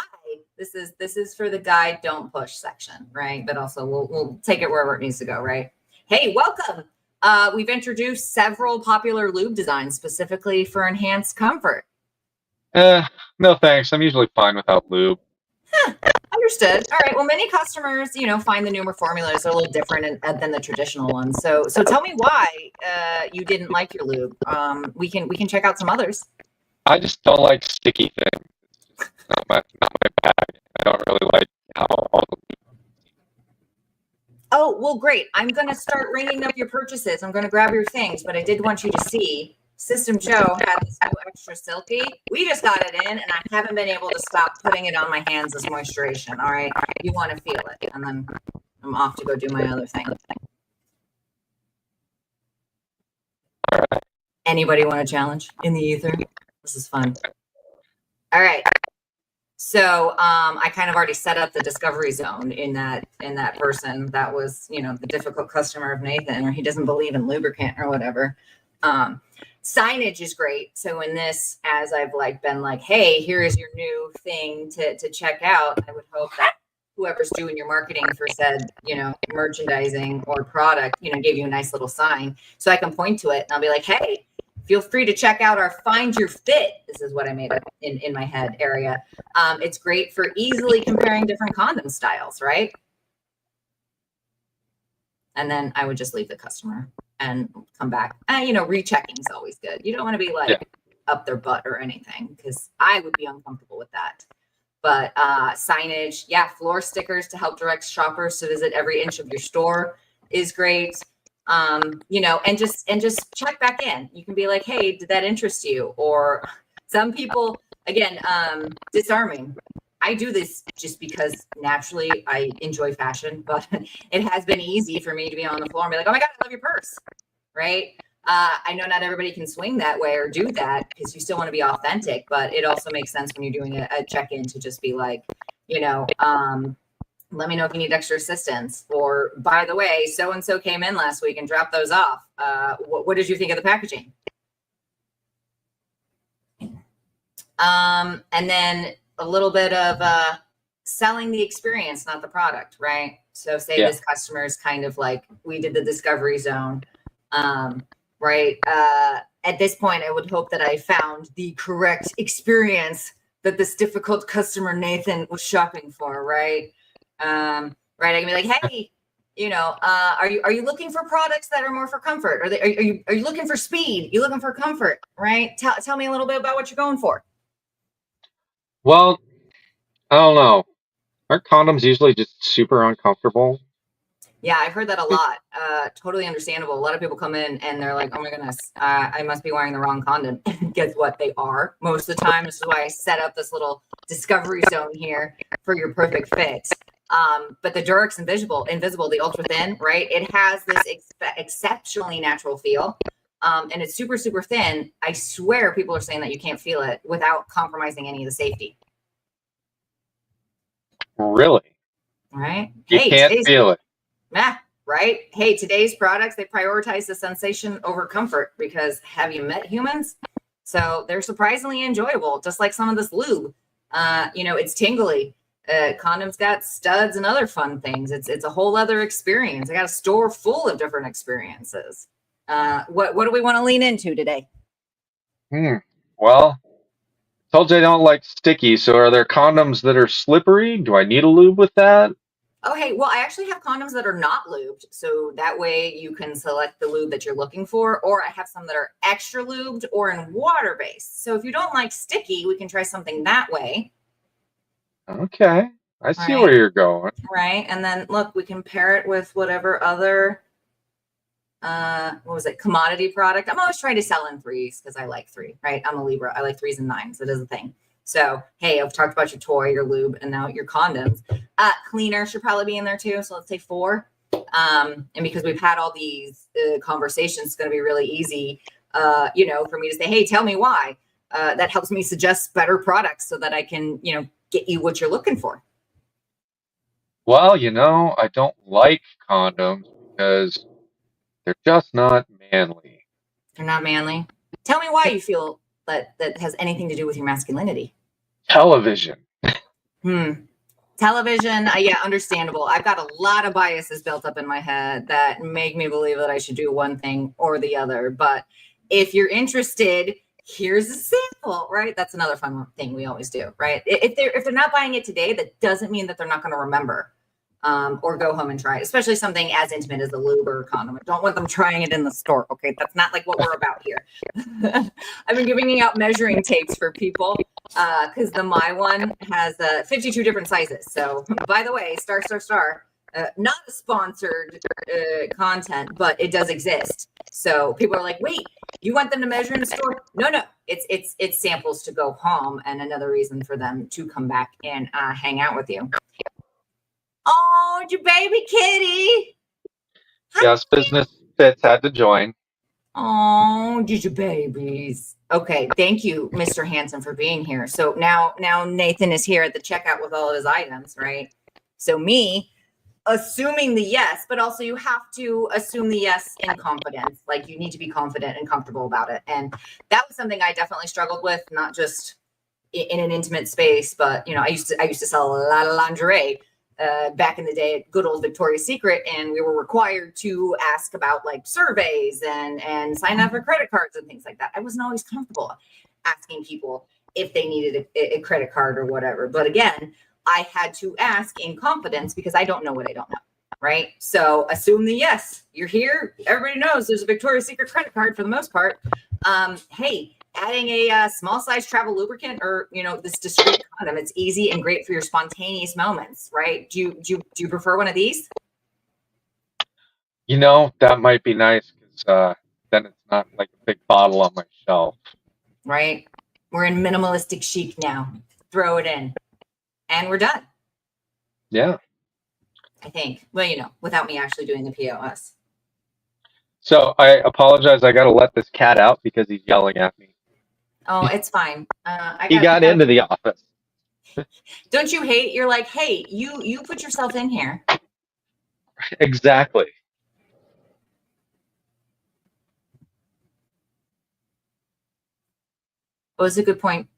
This is for the guide don't push section, right? But also we'll take it wherever it needs to go, right? Hey, welcome. We've introduced several popular lube designs specifically for enhanced comfort. No thanks. I'm usually fine without lube. Understood. All right. Well, many customers, find the newer formulas are a little different than the traditional ones. So tell me why you didn't like your lube. We can check out some others. I just don't like sticky things. It's not my bag. I don't really like how all the Oh, well, great. I'm going to start ringing up your purchases. I'm going to grab your things, but I did want you to see System Joe had this new extra silky. We just got it in, and I haven't been able to stop putting it on my hands as moisturization. All right. You want to feel it. And then I'm off to go do my other thing. Anybody want to challenge in the ether? This is fun. All right. So I kind of already set up the discovery zone in that person that was, the difficult customer of Nathan, or he doesn't believe in lubricant or whatever. Signage is great. So in this, as I've been hey, here is your new thing to check out, I would hope that whoever's doing your marketing for said, merchandising or product, gave you a nice little sign so I can point to it and I'll be like, hey, feel free to check out our Find Your Fit. This is what I made up in my head area. It's great for easily comparing different condom styles, right? And then I would just leave the customer and come back. Rechecking is always good. You don't want to be up their butt or anything, because I would be uncomfortable with that. But signage, floor stickers to help direct shoppers to visit every inch of your store is great. And just check back in. You can be like, hey, did that interest you? Or some people, again, disarming. I do this just because naturally I enjoy fashion, but it has been easy for me to be on the floor and be like, oh my God, I love your purse, right? I know not everybody can swing that way or do that because you still want to be authentic, but it also makes sense when you're doing a check-in to just be like, let me know if you need extra assistance. Or, by the way, so-and-so came in last week and dropped those off. What did you think of the packaging? And then a little bit of selling the experience, not the product, right? So say this customer is kind of we did the discovery zone, right? At this point, I would hope that I found the correct experience that this difficult customer, Nathan, was shopping for, right? Right. I can be like, hey, are you looking for products that are more for comfort? Are you looking for speed? You looking for comfort, right? Tell me a little bit about what you're going for. Well, I don't know. Aren't condoms usually just super uncomfortable? Yeah, I've heard that a lot. Totally understandable. A lot of people come in and they're like, oh my goodness, I must be wearing the wrong condom. Guess what? They are most of the time. This is why I set up this little discovery zone here for your perfect fit. But the Durex Invisible, the ultra thin, right? It has this exceptionally natural feel. And it's super, super thin. I swear people are saying that you can't feel it without compromising any of the safety. Really? Right? You can't feel it. Right? Hey, today's products, they prioritize the sensation over comfort because have you met humans? So they're surprisingly enjoyable, just like some of this lube. It's tingly. Condoms got studs and other fun things. It's a whole other experience. I got a store full of different experiences. What do we want to lean into today? Well, told you I don't like sticky. So are there condoms that are slippery? Do I need a lube with that? Okay, well, I actually have condoms that are not lubed. So that way you can select the lube that you're looking for. Or I have some that are extra lubed or in water-based. So if you don't like sticky, we can try something that way. Okay, I see where you're going. Right, and then look, we can pair it with whatever other, commodity product. I'm always trying to sell in threes because I like three, right? I'm a Libra. I like 3s and 9s. It is a thing. So, hey, I've talked about your toy, your lube, and now your condoms. Cleaner should probably be in there too. So let's say 4. And because we've had all these conversations, it's going to be really easy, for me to say, hey, tell me why. That helps me suggest better products so that I can, get you what you're looking for. Well, I don't like condoms because they're just not manly. They're not manly. Tell me why you feel that has anything to do with your masculinity. Television. Television, understandable. I've got a lot of biases built up in my head that make me believe that I should do one thing or the other. But if you're interested, here's a sample, right? That's another fun thing we always do, right? If they're not buying it today, that doesn't mean that they're not going to remember or go home and try it, especially something as intimate as the lube or condom. I don't want them trying it in the store. Okay, that's not like what we're about here. I've been giving out measuring tapes for people because the My one has 52 different sizes. So by the way, star, not a sponsored content, but it does exist. So people are like, wait, you want them to measure in the store? No, it's samples to go home, and another reason for them to come back and hang out with you. Oh, your baby kitty. Yes, Business Fits had to join. Oh, did you babies? Okay, thank you, Mr. Hanson, for being here. So now Nathan is here at the checkout with all of his items, right? So me assuming the yes, but also you have to assume the yes in confidence. Like you need to be confident and comfortable about it. And that was something I definitely struggled with, not just in an intimate space, but I used to sell a lot of lingerie back in the day at good old Victoria's Secret, and we were required to ask about like surveys and sign up for credit cards and things like that. I wasn't always comfortable asking people if they needed a credit card or whatever. But again, I had to ask in confidence because I don't know what I don't know, right? So assume the yes. You're here. Everybody knows there's a Victoria's Secret credit card for the most part. Hey, adding a small size travel lubricant or this discreet condom, it's easy and great for your spontaneous moments, right? Do you prefer one of these? That might be nice because then it's not like a big bottle on my shelf. Right. We're in minimalistic chic now. Throw it in. And we're done. Yeah. I think. Well, without me actually doing the POS. So I apologize. I got to let this cat out because he's yelling at me. Oh, it's fine. He got into the office. Don't you hate? You're like, hey, you put yourself in here. Exactly. Well, it's a good point.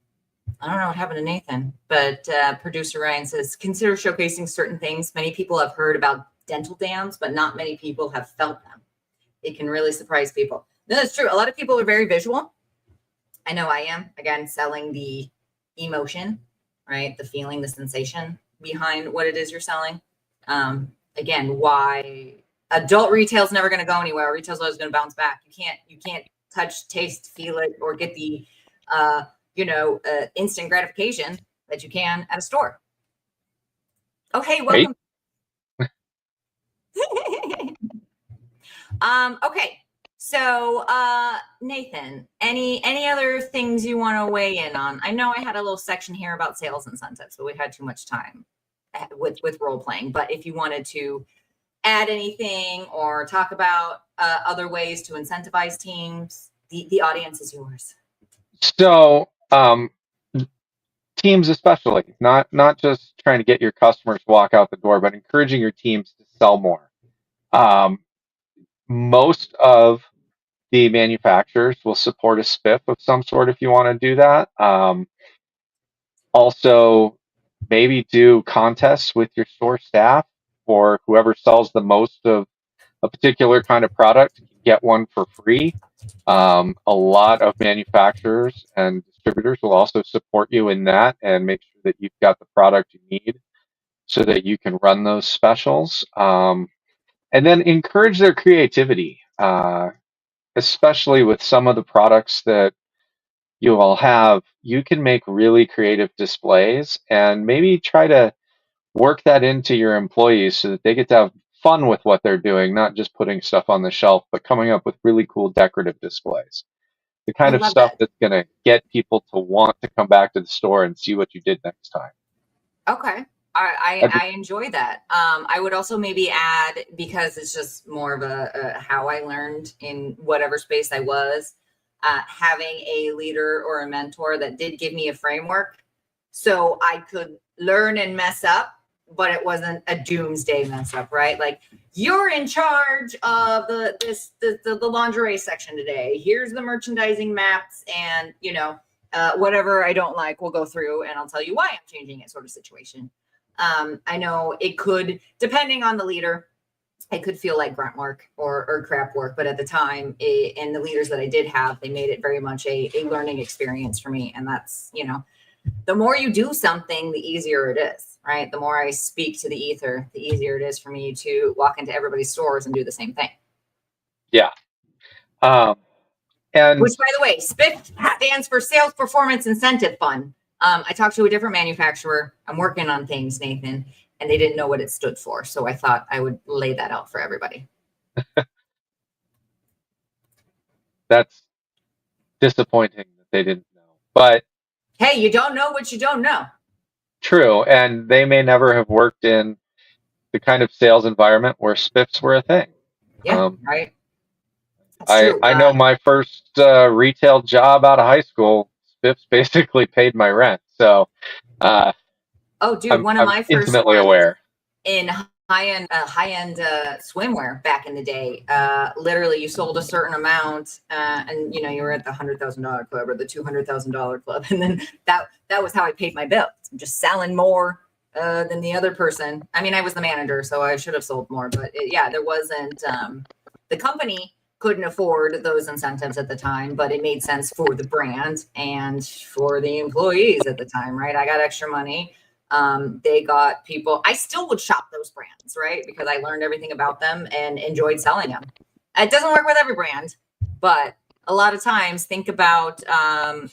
I don't know what happened to Nathan, but producer Ryan says, consider showcasing certain things. Many people have heard about dental dams, but not many people have felt them. It can really surprise people. No, that's true. A lot of people are very visual. I know I am. Again, selling the emotion, right? The feeling, the sensation behind what it is you're selling. Again, why adult retail is never going to go anywhere. Retail is always going to bounce back. You can't touch, taste, feel it, or get the instant gratification that you can at a store. Oh, hey, welcome. Okay. So, Nathan, any other things you want to weigh in on? I know I had a little section here about sales incentives, but we had too much time with role playing. But if you wanted to add anything or talk about other ways to incentivize teams, the audience is yours. So, teams especially, not just trying to get your customers to walk out the door, but encouraging your teams to sell more. Most of the manufacturers will support a spiff of some sort if you want to do that. Also, maybe do contests with your store staff, or whoever sells the most of a particular kind of product can get one for free. A lot of manufacturers and distributors will also support you in that and make sure that you've got the product you need so that you can run those specials. And then encourage their creativity, especially with some of the products that you all have. You can make really creative displays and maybe try to work that into your employees so that they get to have fun with what they're doing, not just putting stuff on the shelf, but coming up with really cool decorative displays. The kind of stuff that's going to get people to want to come back to the store and see what you did next time. Okay. I enjoy that. I would also maybe add, because it's just more of a how I learned in whatever space I was, having a leader or a mentor that did give me a framework so I could learn and mess up, but it wasn't a doomsday mess up, right? Like, you're in charge of the lingerie section today. Here's the merchandising maps, and whatever I don't like, we'll go through and I'll tell you why I'm changing it, sort of situation. I know it could, depending on the leader, it could feel like grunt work or crap work, but at the time, and the leaders that I did have, they made it very much a learning experience for me. And that's, the more you do something, the easier it is, right? The more I speak to the ether, the easier it is for me to walk into everybody's stores and do the same thing. Yeah. And which, by the way, SPIF stands for Sales Performance Incentive Fund. I talked to a different manufacturer. I'm working on things, Nathan. and they didn't know what it stood for. So I thought I would lay that out for everybody. That's disappointing that they didn't know. But Hey, you don't know what you don't know. true, and they may never have worked in the kind of sales environment where spiffs were a thing. Yeah, right. That's I true. know my first retail job out of high school, spiffs basically paid my rent. So Oh, dude, one of I'm my first intimately ones aware. in high-end swimwear back in the day. Literally, you sold a certain amount, and you know you were at the $100,000 club or the $200,000 club, and then that was how I paid my bills. I'm just selling more than the other person. I mean, I was the manager, so I should have sold more, but yeah, there wasn't. The company couldn't afford those incentives at the time, but it made sense for the brand and for the employees at the time, right? I got extra money. They got people. I still would shop those brands, right? Because I learned everything about them and enjoyed selling them. It doesn't work with every brand, but a lot of times think about,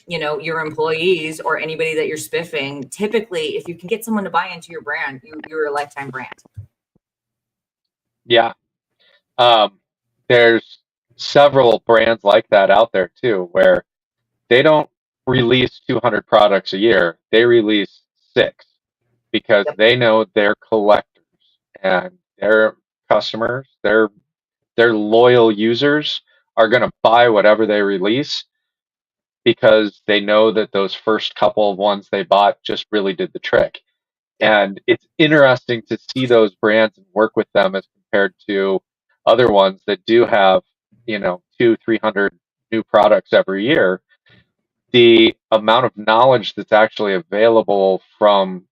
your employees or anybody that you're spiffing. Typically, if you can get someone to buy into your brand, you're a lifetime brand. Yeah. There's several brands like that out there too, where they don't release 200 products a year. They release 6 because Yep. they know their collectors and their customers, their loyal users are going to buy whatever they release because they know that those first couple of ones they bought just really did the trick. Yep. And it's interesting to see those brands and work with them as compared to other ones that do have, 200-300 new products every year. The amount of knowledge that's actually available from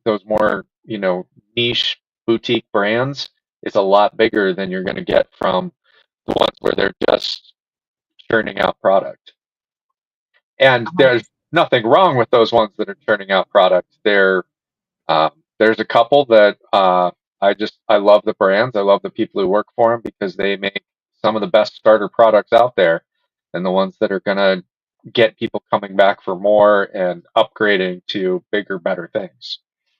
those more, niche boutique brands is a lot bigger than you're going to get from the ones where they're just churning out product. And there's nothing wrong with those ones that are churning out product. There's a couple that I love the brands. I love the people who work for them because they make some of the best starter products out there, and the ones that are going to get people coming back for more and upgrading to bigger, better things.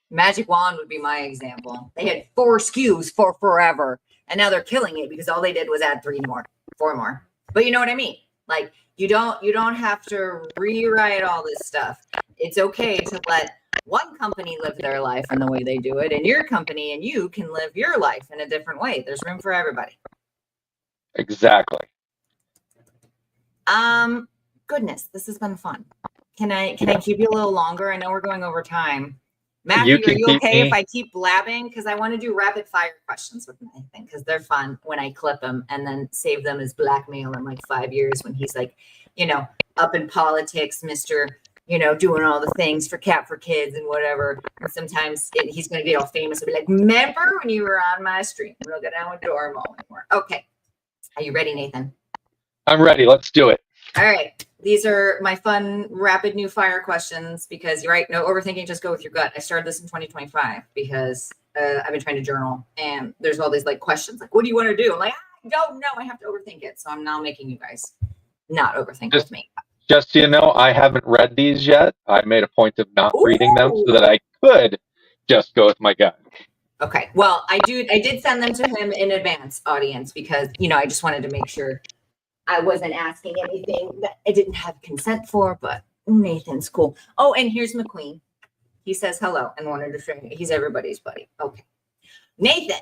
Magic Wand would be my example. They had 4 SKUs for forever, and now they're killing it because all they did was add 4 more. But you know what I mean? Like you don't have to rewrite all this stuff. It's okay to let one company live their life in the way they do it, and your company and you can live your life in a different way. There's room for everybody. Exactly. Goodness, this has been fun. Can I keep you a little longer? I know we're going over time. Matthew, You are can you keep okay me. if I keep blabbing? Because I want to do rapid fire questions with Nathan because they're fun when I clip them and then save them as blackmail in like 5 years when he's like, up in politics, Mr. Doing all the things for Cat for Kids and whatever. And sometimes he's going to get all famous and be like, remember when you were on my stream? We'll go down with Dormo anymore. Okay. Are you ready, Nathan? I'm ready. Let's do it. All right. These are my fun, rapid new fire questions because you're right. No overthinking, just go with your gut. I started this in 2025 because I've been trying to journal and there's all these like questions like, what do you want to do? I'm like, I don't know. I have to overthink it. So I'm now making you guys not overthink with me. Just so you know, I haven't read these yet. I made a point of not reading them so that I could just go with my gut. Okay. Well, I did send them to him in advance, audience, because, I just wanted to make sure I wasn't asking anything that I didn't have consent for, but Nathan's cool. Oh, and here's McQueen. He says hello and wanted to share. He's everybody's buddy. Okay. Nathan,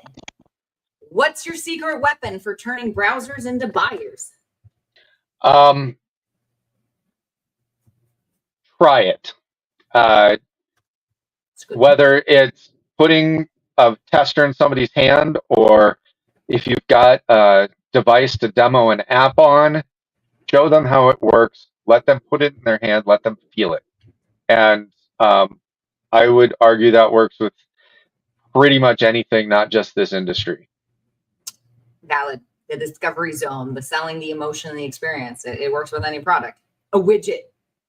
what's your secret weapon for turning browsers into buyers? Try it. Whether it's putting a tester in somebody's hand or if you've got a device to demo an app on, show them how it works, let them put it in their hand, let them feel it. And I would argue that works with pretty much anything, not just this industry. Valid. The discovery zone, the selling, the emotion, the experience. It works with any product. A widget,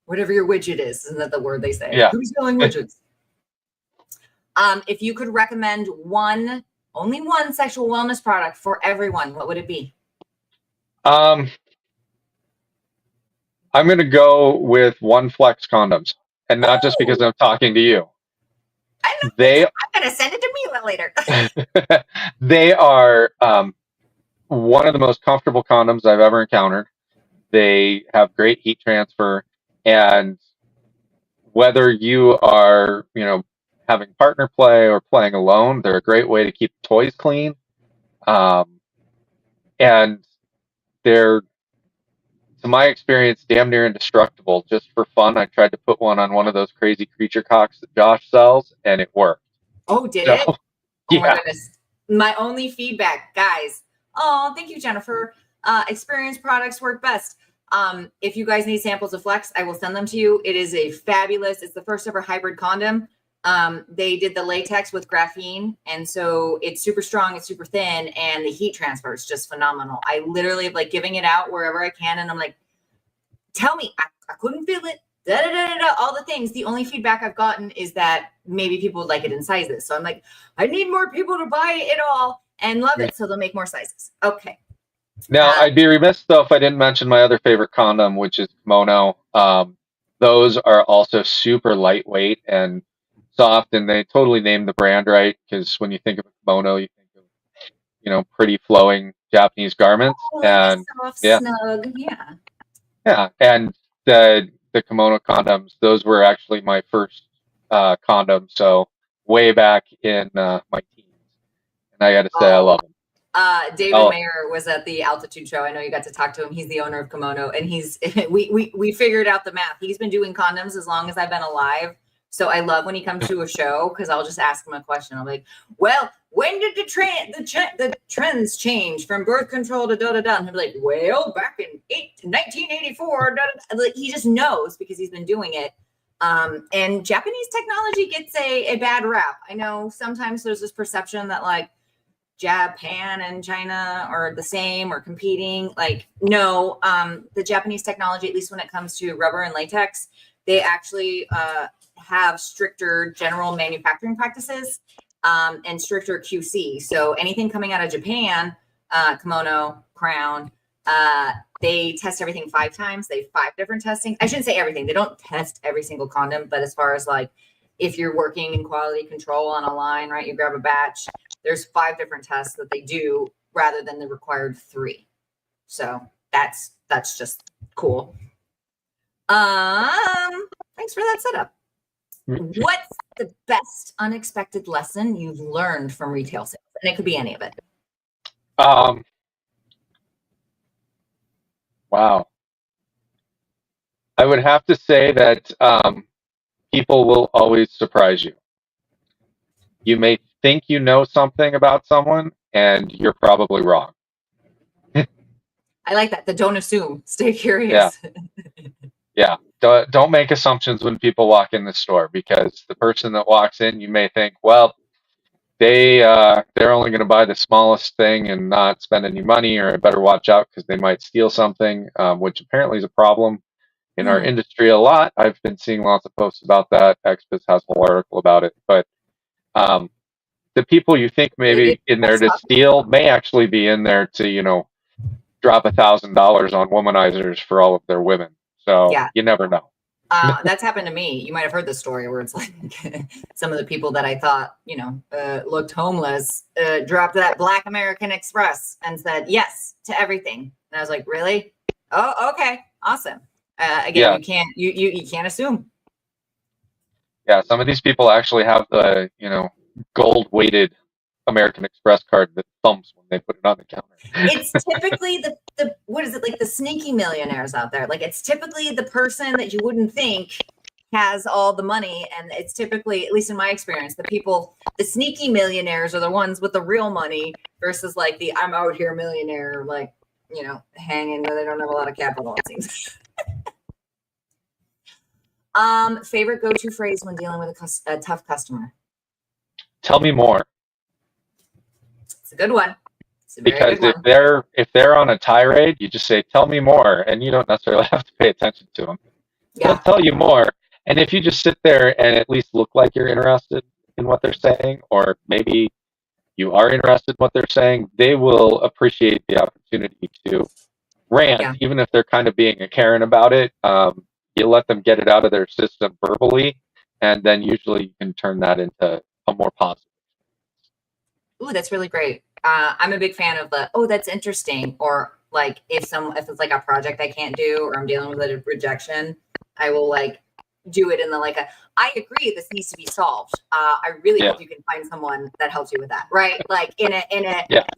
whatever your widget is. Isn't that the word they say? Yeah. Who's selling widgets? If you could recommend only one sexual wellness product for everyone, what would it be? I'm going to go with One Flex condoms, and not just because I'm talking to you. I know. They I'm gonna send it to Mila later. they are one of the most comfortable condoms I've ever encountered. They have great heat transfer, and whether you are, having partner play or playing alone, they're a great way to keep toys clean. And they're, to my experience, damn near indestructible. Just for fun, I tried to put one of those crazy creature cocks that Josh sells, and it worked. Oh, did So, it? Oh yeah. my goodness. My only feedback, guys. Oh, thank you, Jennifer. Experience products work best. If you guys need samples of Flex, I will send them to you. It is a fabulous, it's the first ever hybrid condom. They did the latex with graphene, and so it's super strong, it's super thin, and the heat transfer is just phenomenal. I literally am like giving it out wherever I can, and I'm like, tell me, I couldn't feel it. All the things. The only feedback I've gotten is that maybe people would like it in sizes. So I'm like, I need more people to buy it all and love it, so they'll make more sizes. Okay. Now, I'd be remiss though if I didn't mention my other favorite condom, which is kimono. Those are also super lightweight and soft, and they totally named the brand right, because when you think of a kimono, you think of, pretty flowing Japanese garments. And soft, yeah, snug, yeah, and the kimono condoms, those were actually my first condoms, so way back in my teens, and I got to say I love them. David Mayer was at the Altitude show. I know you got to talk to him. He's the owner of Kimono, and he's we figured out the math. He's been doing condoms as long as I've been alive. So I love when he comes to a show, because I'll just ask him a question. I'm like, well, when did the trends change from birth control to da-da-da? And he'll be like, well, back in 1984. Like, he just knows because he's been doing it. And Japanese technology gets a bad rap. I know sometimes there's this perception that like Japan and China are the same or competing. Like, no, the Japanese technology, at least when it comes to rubber and latex, they actually have stricter general manufacturing practices and stricter QC. So anything coming out of Japan, kimono, crown, they test everything 5 times. They have 5 different testing. I shouldn't say everything. They don't test every single condom, but as far as like, if you're working in quality control on a line, right, you grab a batch, there's 5 different tests that they do rather than the required 3. So that's just cool. Thanks for that setup. What's the best unexpected lesson you've learned from retail sales? And it could be any of it. Wow. I would have to say that people will always surprise you. You may think you know something about someone, and you're probably wrong. I like that. The don't assume. Stay curious. Yeah. Don't make assumptions when people walk in the store, because the person that walks in, you may think, well, they're only going to buy the smallest thing and not spend any money, or I better watch out because they might steal something, which apparently is a problem in our industry a lot. I've been seeing lots of posts about that. Expo has a whole article about it. But the people you think maybe in there to steal may actually be in there to, drop $1,000 on womanizers for all of their women. So you never know. That's happened to me. You might have heard the story where it's like some of the people that I thought, looked homeless, dropped that Black American Express and said yes to everything. And I was like, really? Oh, okay. Awesome. Again, you can't assume. Yeah. Some of these people actually have the, gold weighted American Express card that thumps when they put it on the counter. It's typically the what is it, like the sneaky millionaires out there. Like, it's typically the person that you wouldn't think has all the money, and it's typically, at least in my experience, the sneaky millionaires are the ones with the real money versus like the I'm out here millionaire, like, hanging where they don't have a lot of capital, it seems. Favorite go-to phrase when dealing with a tough customer? Tell me more. It's a good one. Because if they're on a tirade, you just say, tell me more, and you don't necessarily have to pay attention to them. They'll tell you more. And if you just sit there and at least look like you're interested in what they're saying, or maybe you are interested in what they're saying, they will appreciate the opportunity to rant, even if they're kind of being a Karen about it. You let them get it out of their system verbally, and then usually you can turn that into a more positive. Ooh, that's really great. I'm a big fan of the, oh, that's interesting. Or like if it's like a project I can't do or I'm dealing with a rejection, I will like do it in the like I agree this needs to be solved. I really hope you can find someone that helps you with that, right? Like in a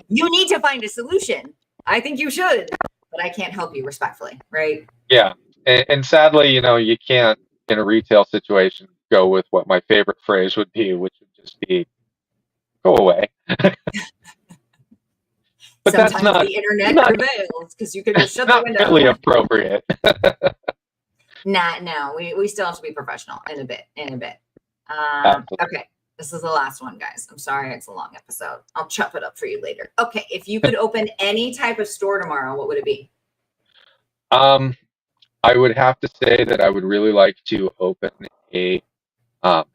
you need to find a solution. I think you should, but I can't help you respectfully, right? Yeah. And sadly, you can't in a retail situation go with what my favorite phrase would be, which would just be go away. But sometimes that's not the internet prevails because you can just shut the window. Not really appropriate. No, we still have to be professional in a bit. Okay, this is the last one, guys. I'm sorry it's a long episode. I'll chop it up for you later. Okay, if you could open any type of store tomorrow, what would it be? I would have to say that I would really like to open a kind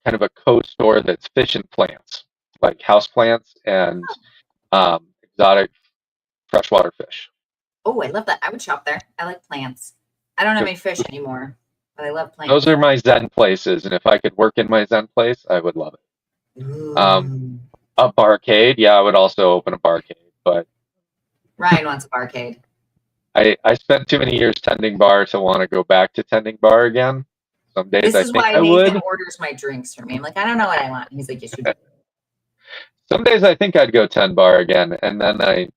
of a co-store that's fish and plants, like house plants and exotic freshwater fish. Oh, I love that. I would shop there. I like plants. I don't have any fish anymore, but I love plants. Those are my Zen places, and if I could work in my Zen place, I would love it. A barcade, yeah, I would also open a barcade, but Ryan wants a barcade. I spent too many years tending bar to want to go back to tending bar again. Some days this is why I Nathan would. orders my drinks for me. I'm like, I don't know what I want. He's like, yes, you do. Some days I think I'd go 10 bar again, and then I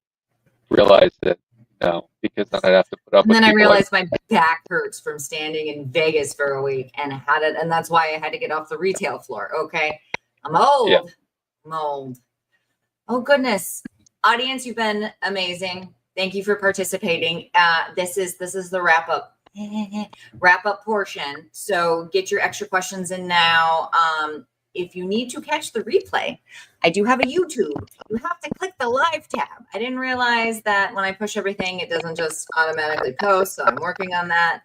realized that no, because then I'd have to put up. And then I realized my back hurts from standing in Vegas for a week, and and that's why I had to get off the retail floor. Okay, I'm old. Yeah. I'm old. Oh goodness, audience, you've been amazing. Thank you for participating. This is the wrap up portion. So get your extra questions in now. If you need to catch the replay, I do have a YouTube. You have to click the live tab. I didn't realize that when I push everything, it doesn't just automatically post. So I'm working on that.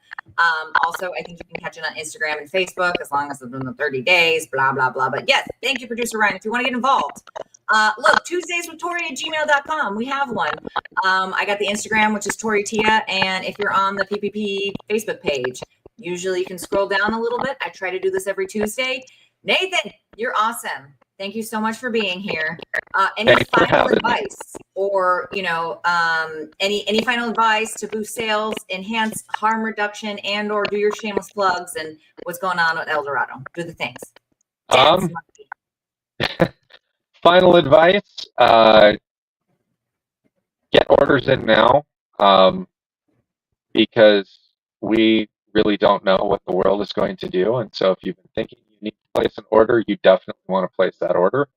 Also, I think you can catch it on Instagram and Facebook as long as it's been the 30 days, blah, blah, blah. But yes, thank you, producer Ryan. If you want to get involved, look, Tuesdays with Tori at gmail.com. We have one. I got the Instagram, which is Tori Tia. And if you're on the PPP Facebook page, usually you can scroll down a little bit. I try to do this every Tuesday. Nathan, you're awesome. Thank you so much for being here. Any final advice or, any final advice to boost sales, enhance harm reduction, and or do your shameless plugs and what's going on with Eldorado? Do the things. Final advice, get orders in now because we really don't know what the world is going to do. And so if you've been thinking you need to place an order, you definitely want to place that order.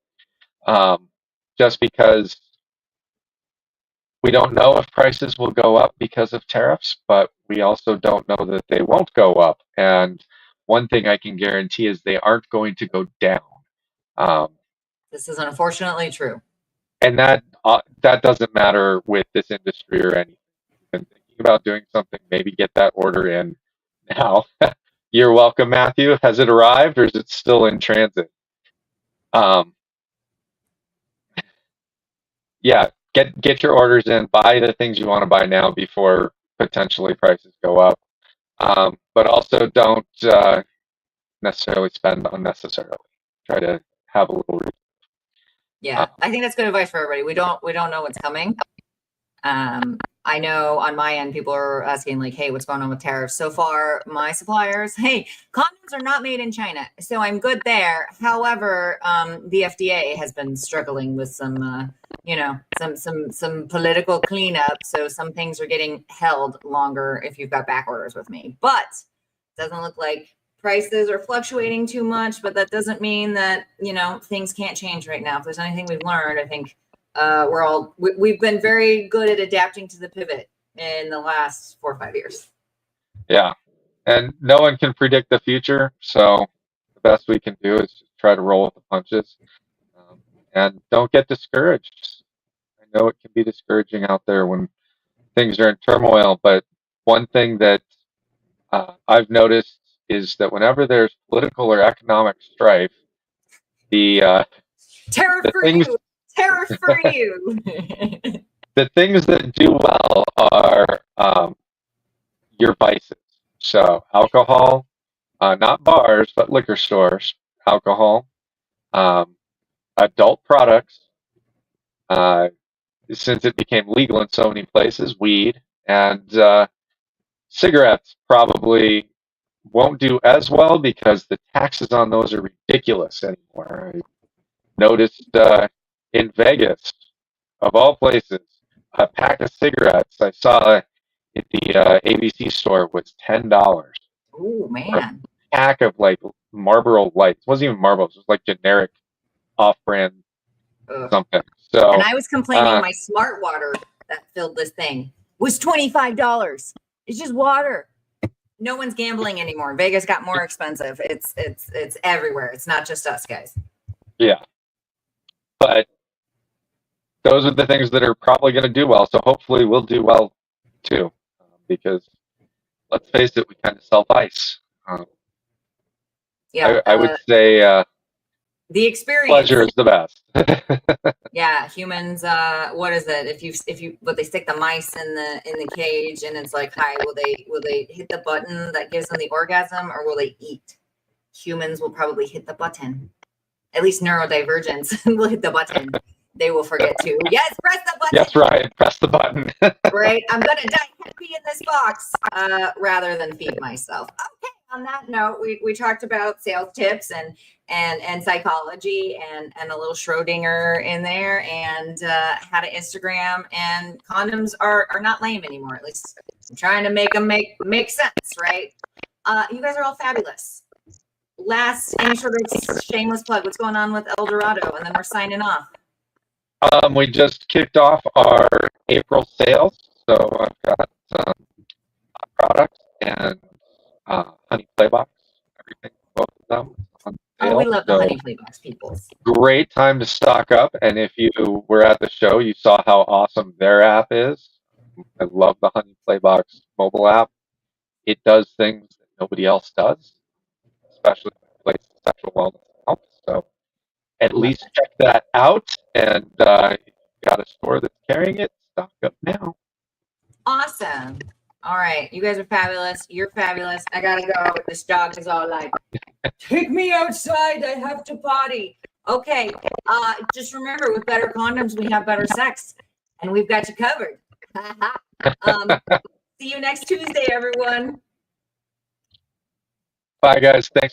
Just because we don't know if prices will go up because of tariffs, but we also don't know that they won't go up. And one thing I can guarantee is they aren't going to go down. This is unfortunately true. And that doesn't matter with this industry or anything. You've been thinking about doing something, maybe get that order in now. You're welcome, Matthew. Has it arrived or is it still in transit? Yeah, get your orders in. Buy the things you want to buy now before potentially prices go up. But also don't necessarily spend unnecessarily. Try to have a little. Yeah, I think that's good advice for everybody. We don't know what's coming. I know on my end, people are asking like, hey, what's going on with tariffs? So far, my suppliers, hey, condoms are not made in China. So I'm good there. However, the FDA has been struggling with some, some political cleanup. So some things are getting held longer if you've got back orders with me. But it doesn't look like prices are fluctuating too much. But that doesn't mean that, things can't change right now. If there's anything we've learned, I think we've been very good at adapting to the pivot in the last 4 or 5 years. Yeah. And no one can predict the future. So the best we can do is just try to roll with the punches and don't get discouraged. I know it can be discouraging out there when things are in turmoil, but one thing that I've noticed is that whenever there's political or economic strife, the things that do well are your vices. So alcohol, not bars, but liquor stores, alcohol, adult products, since it became legal in so many places, weed, and cigarettes probably won't do as well because the taxes on those are ridiculous anymore. I noticed in Vegas, of all places, a pack of cigarettes I saw at the ABC store was $10. Oh man. Pack of like Marlboro Lights. It wasn't even Marlboro, it was like generic off-brand Ugh. something. So, And I was complaining my smart water that filled this thing was $25. It's just water. No one's gambling anymore. Vegas got more expensive. It's everywhere. It's not just us, guys. yeah. But those are the things that are probably going to do well. So hopefully we'll do well too, because let's face it, we kind of self-ice. Yeah. I would say the experience. pleasure is the best. Yeah, humans. What is it? If you, but they stick the mice in the cage, and it's like, hi, will they hit the button that gives them the orgasm, or will they eat? Humans will probably hit the button. At least neurodivergents will hit the button. They will forget to. Yes, press the button. Yes, right. Press the button. Right. I'm gonna die happy in this box, rather than feed myself. Okay. On that note, we talked about sales tips and psychology and a little Schrodinger in there, and how to Instagram, and condoms are not lame anymore. At least I'm trying to make them make sense, right? You guys are all fabulous. Last, any sort of shameless plug? What's going on with Eldorado? And then we're signing off. We just kicked off our April sales, so I've got products and honey playbox, everything, both of them on sale. Oh, we love the honey playbox peoples. Great time to stock up, and if you were at the show, you saw how awesome their app is. I love the honey playbox mobile app. It does things that nobody else does, especially when it relates to sexual wellness and health. So at least check that out, and if you've got a store that's carrying it, stock up now. Awesome. All right. You guys are fabulous. You're fabulous. I gotta go. This dog is all like, take me outside. I have to potty. Okay. Just remember, with better condoms, we have better sex, and we've got you covered. See you next Tuesday, everyone. Bye, guys. Thanks.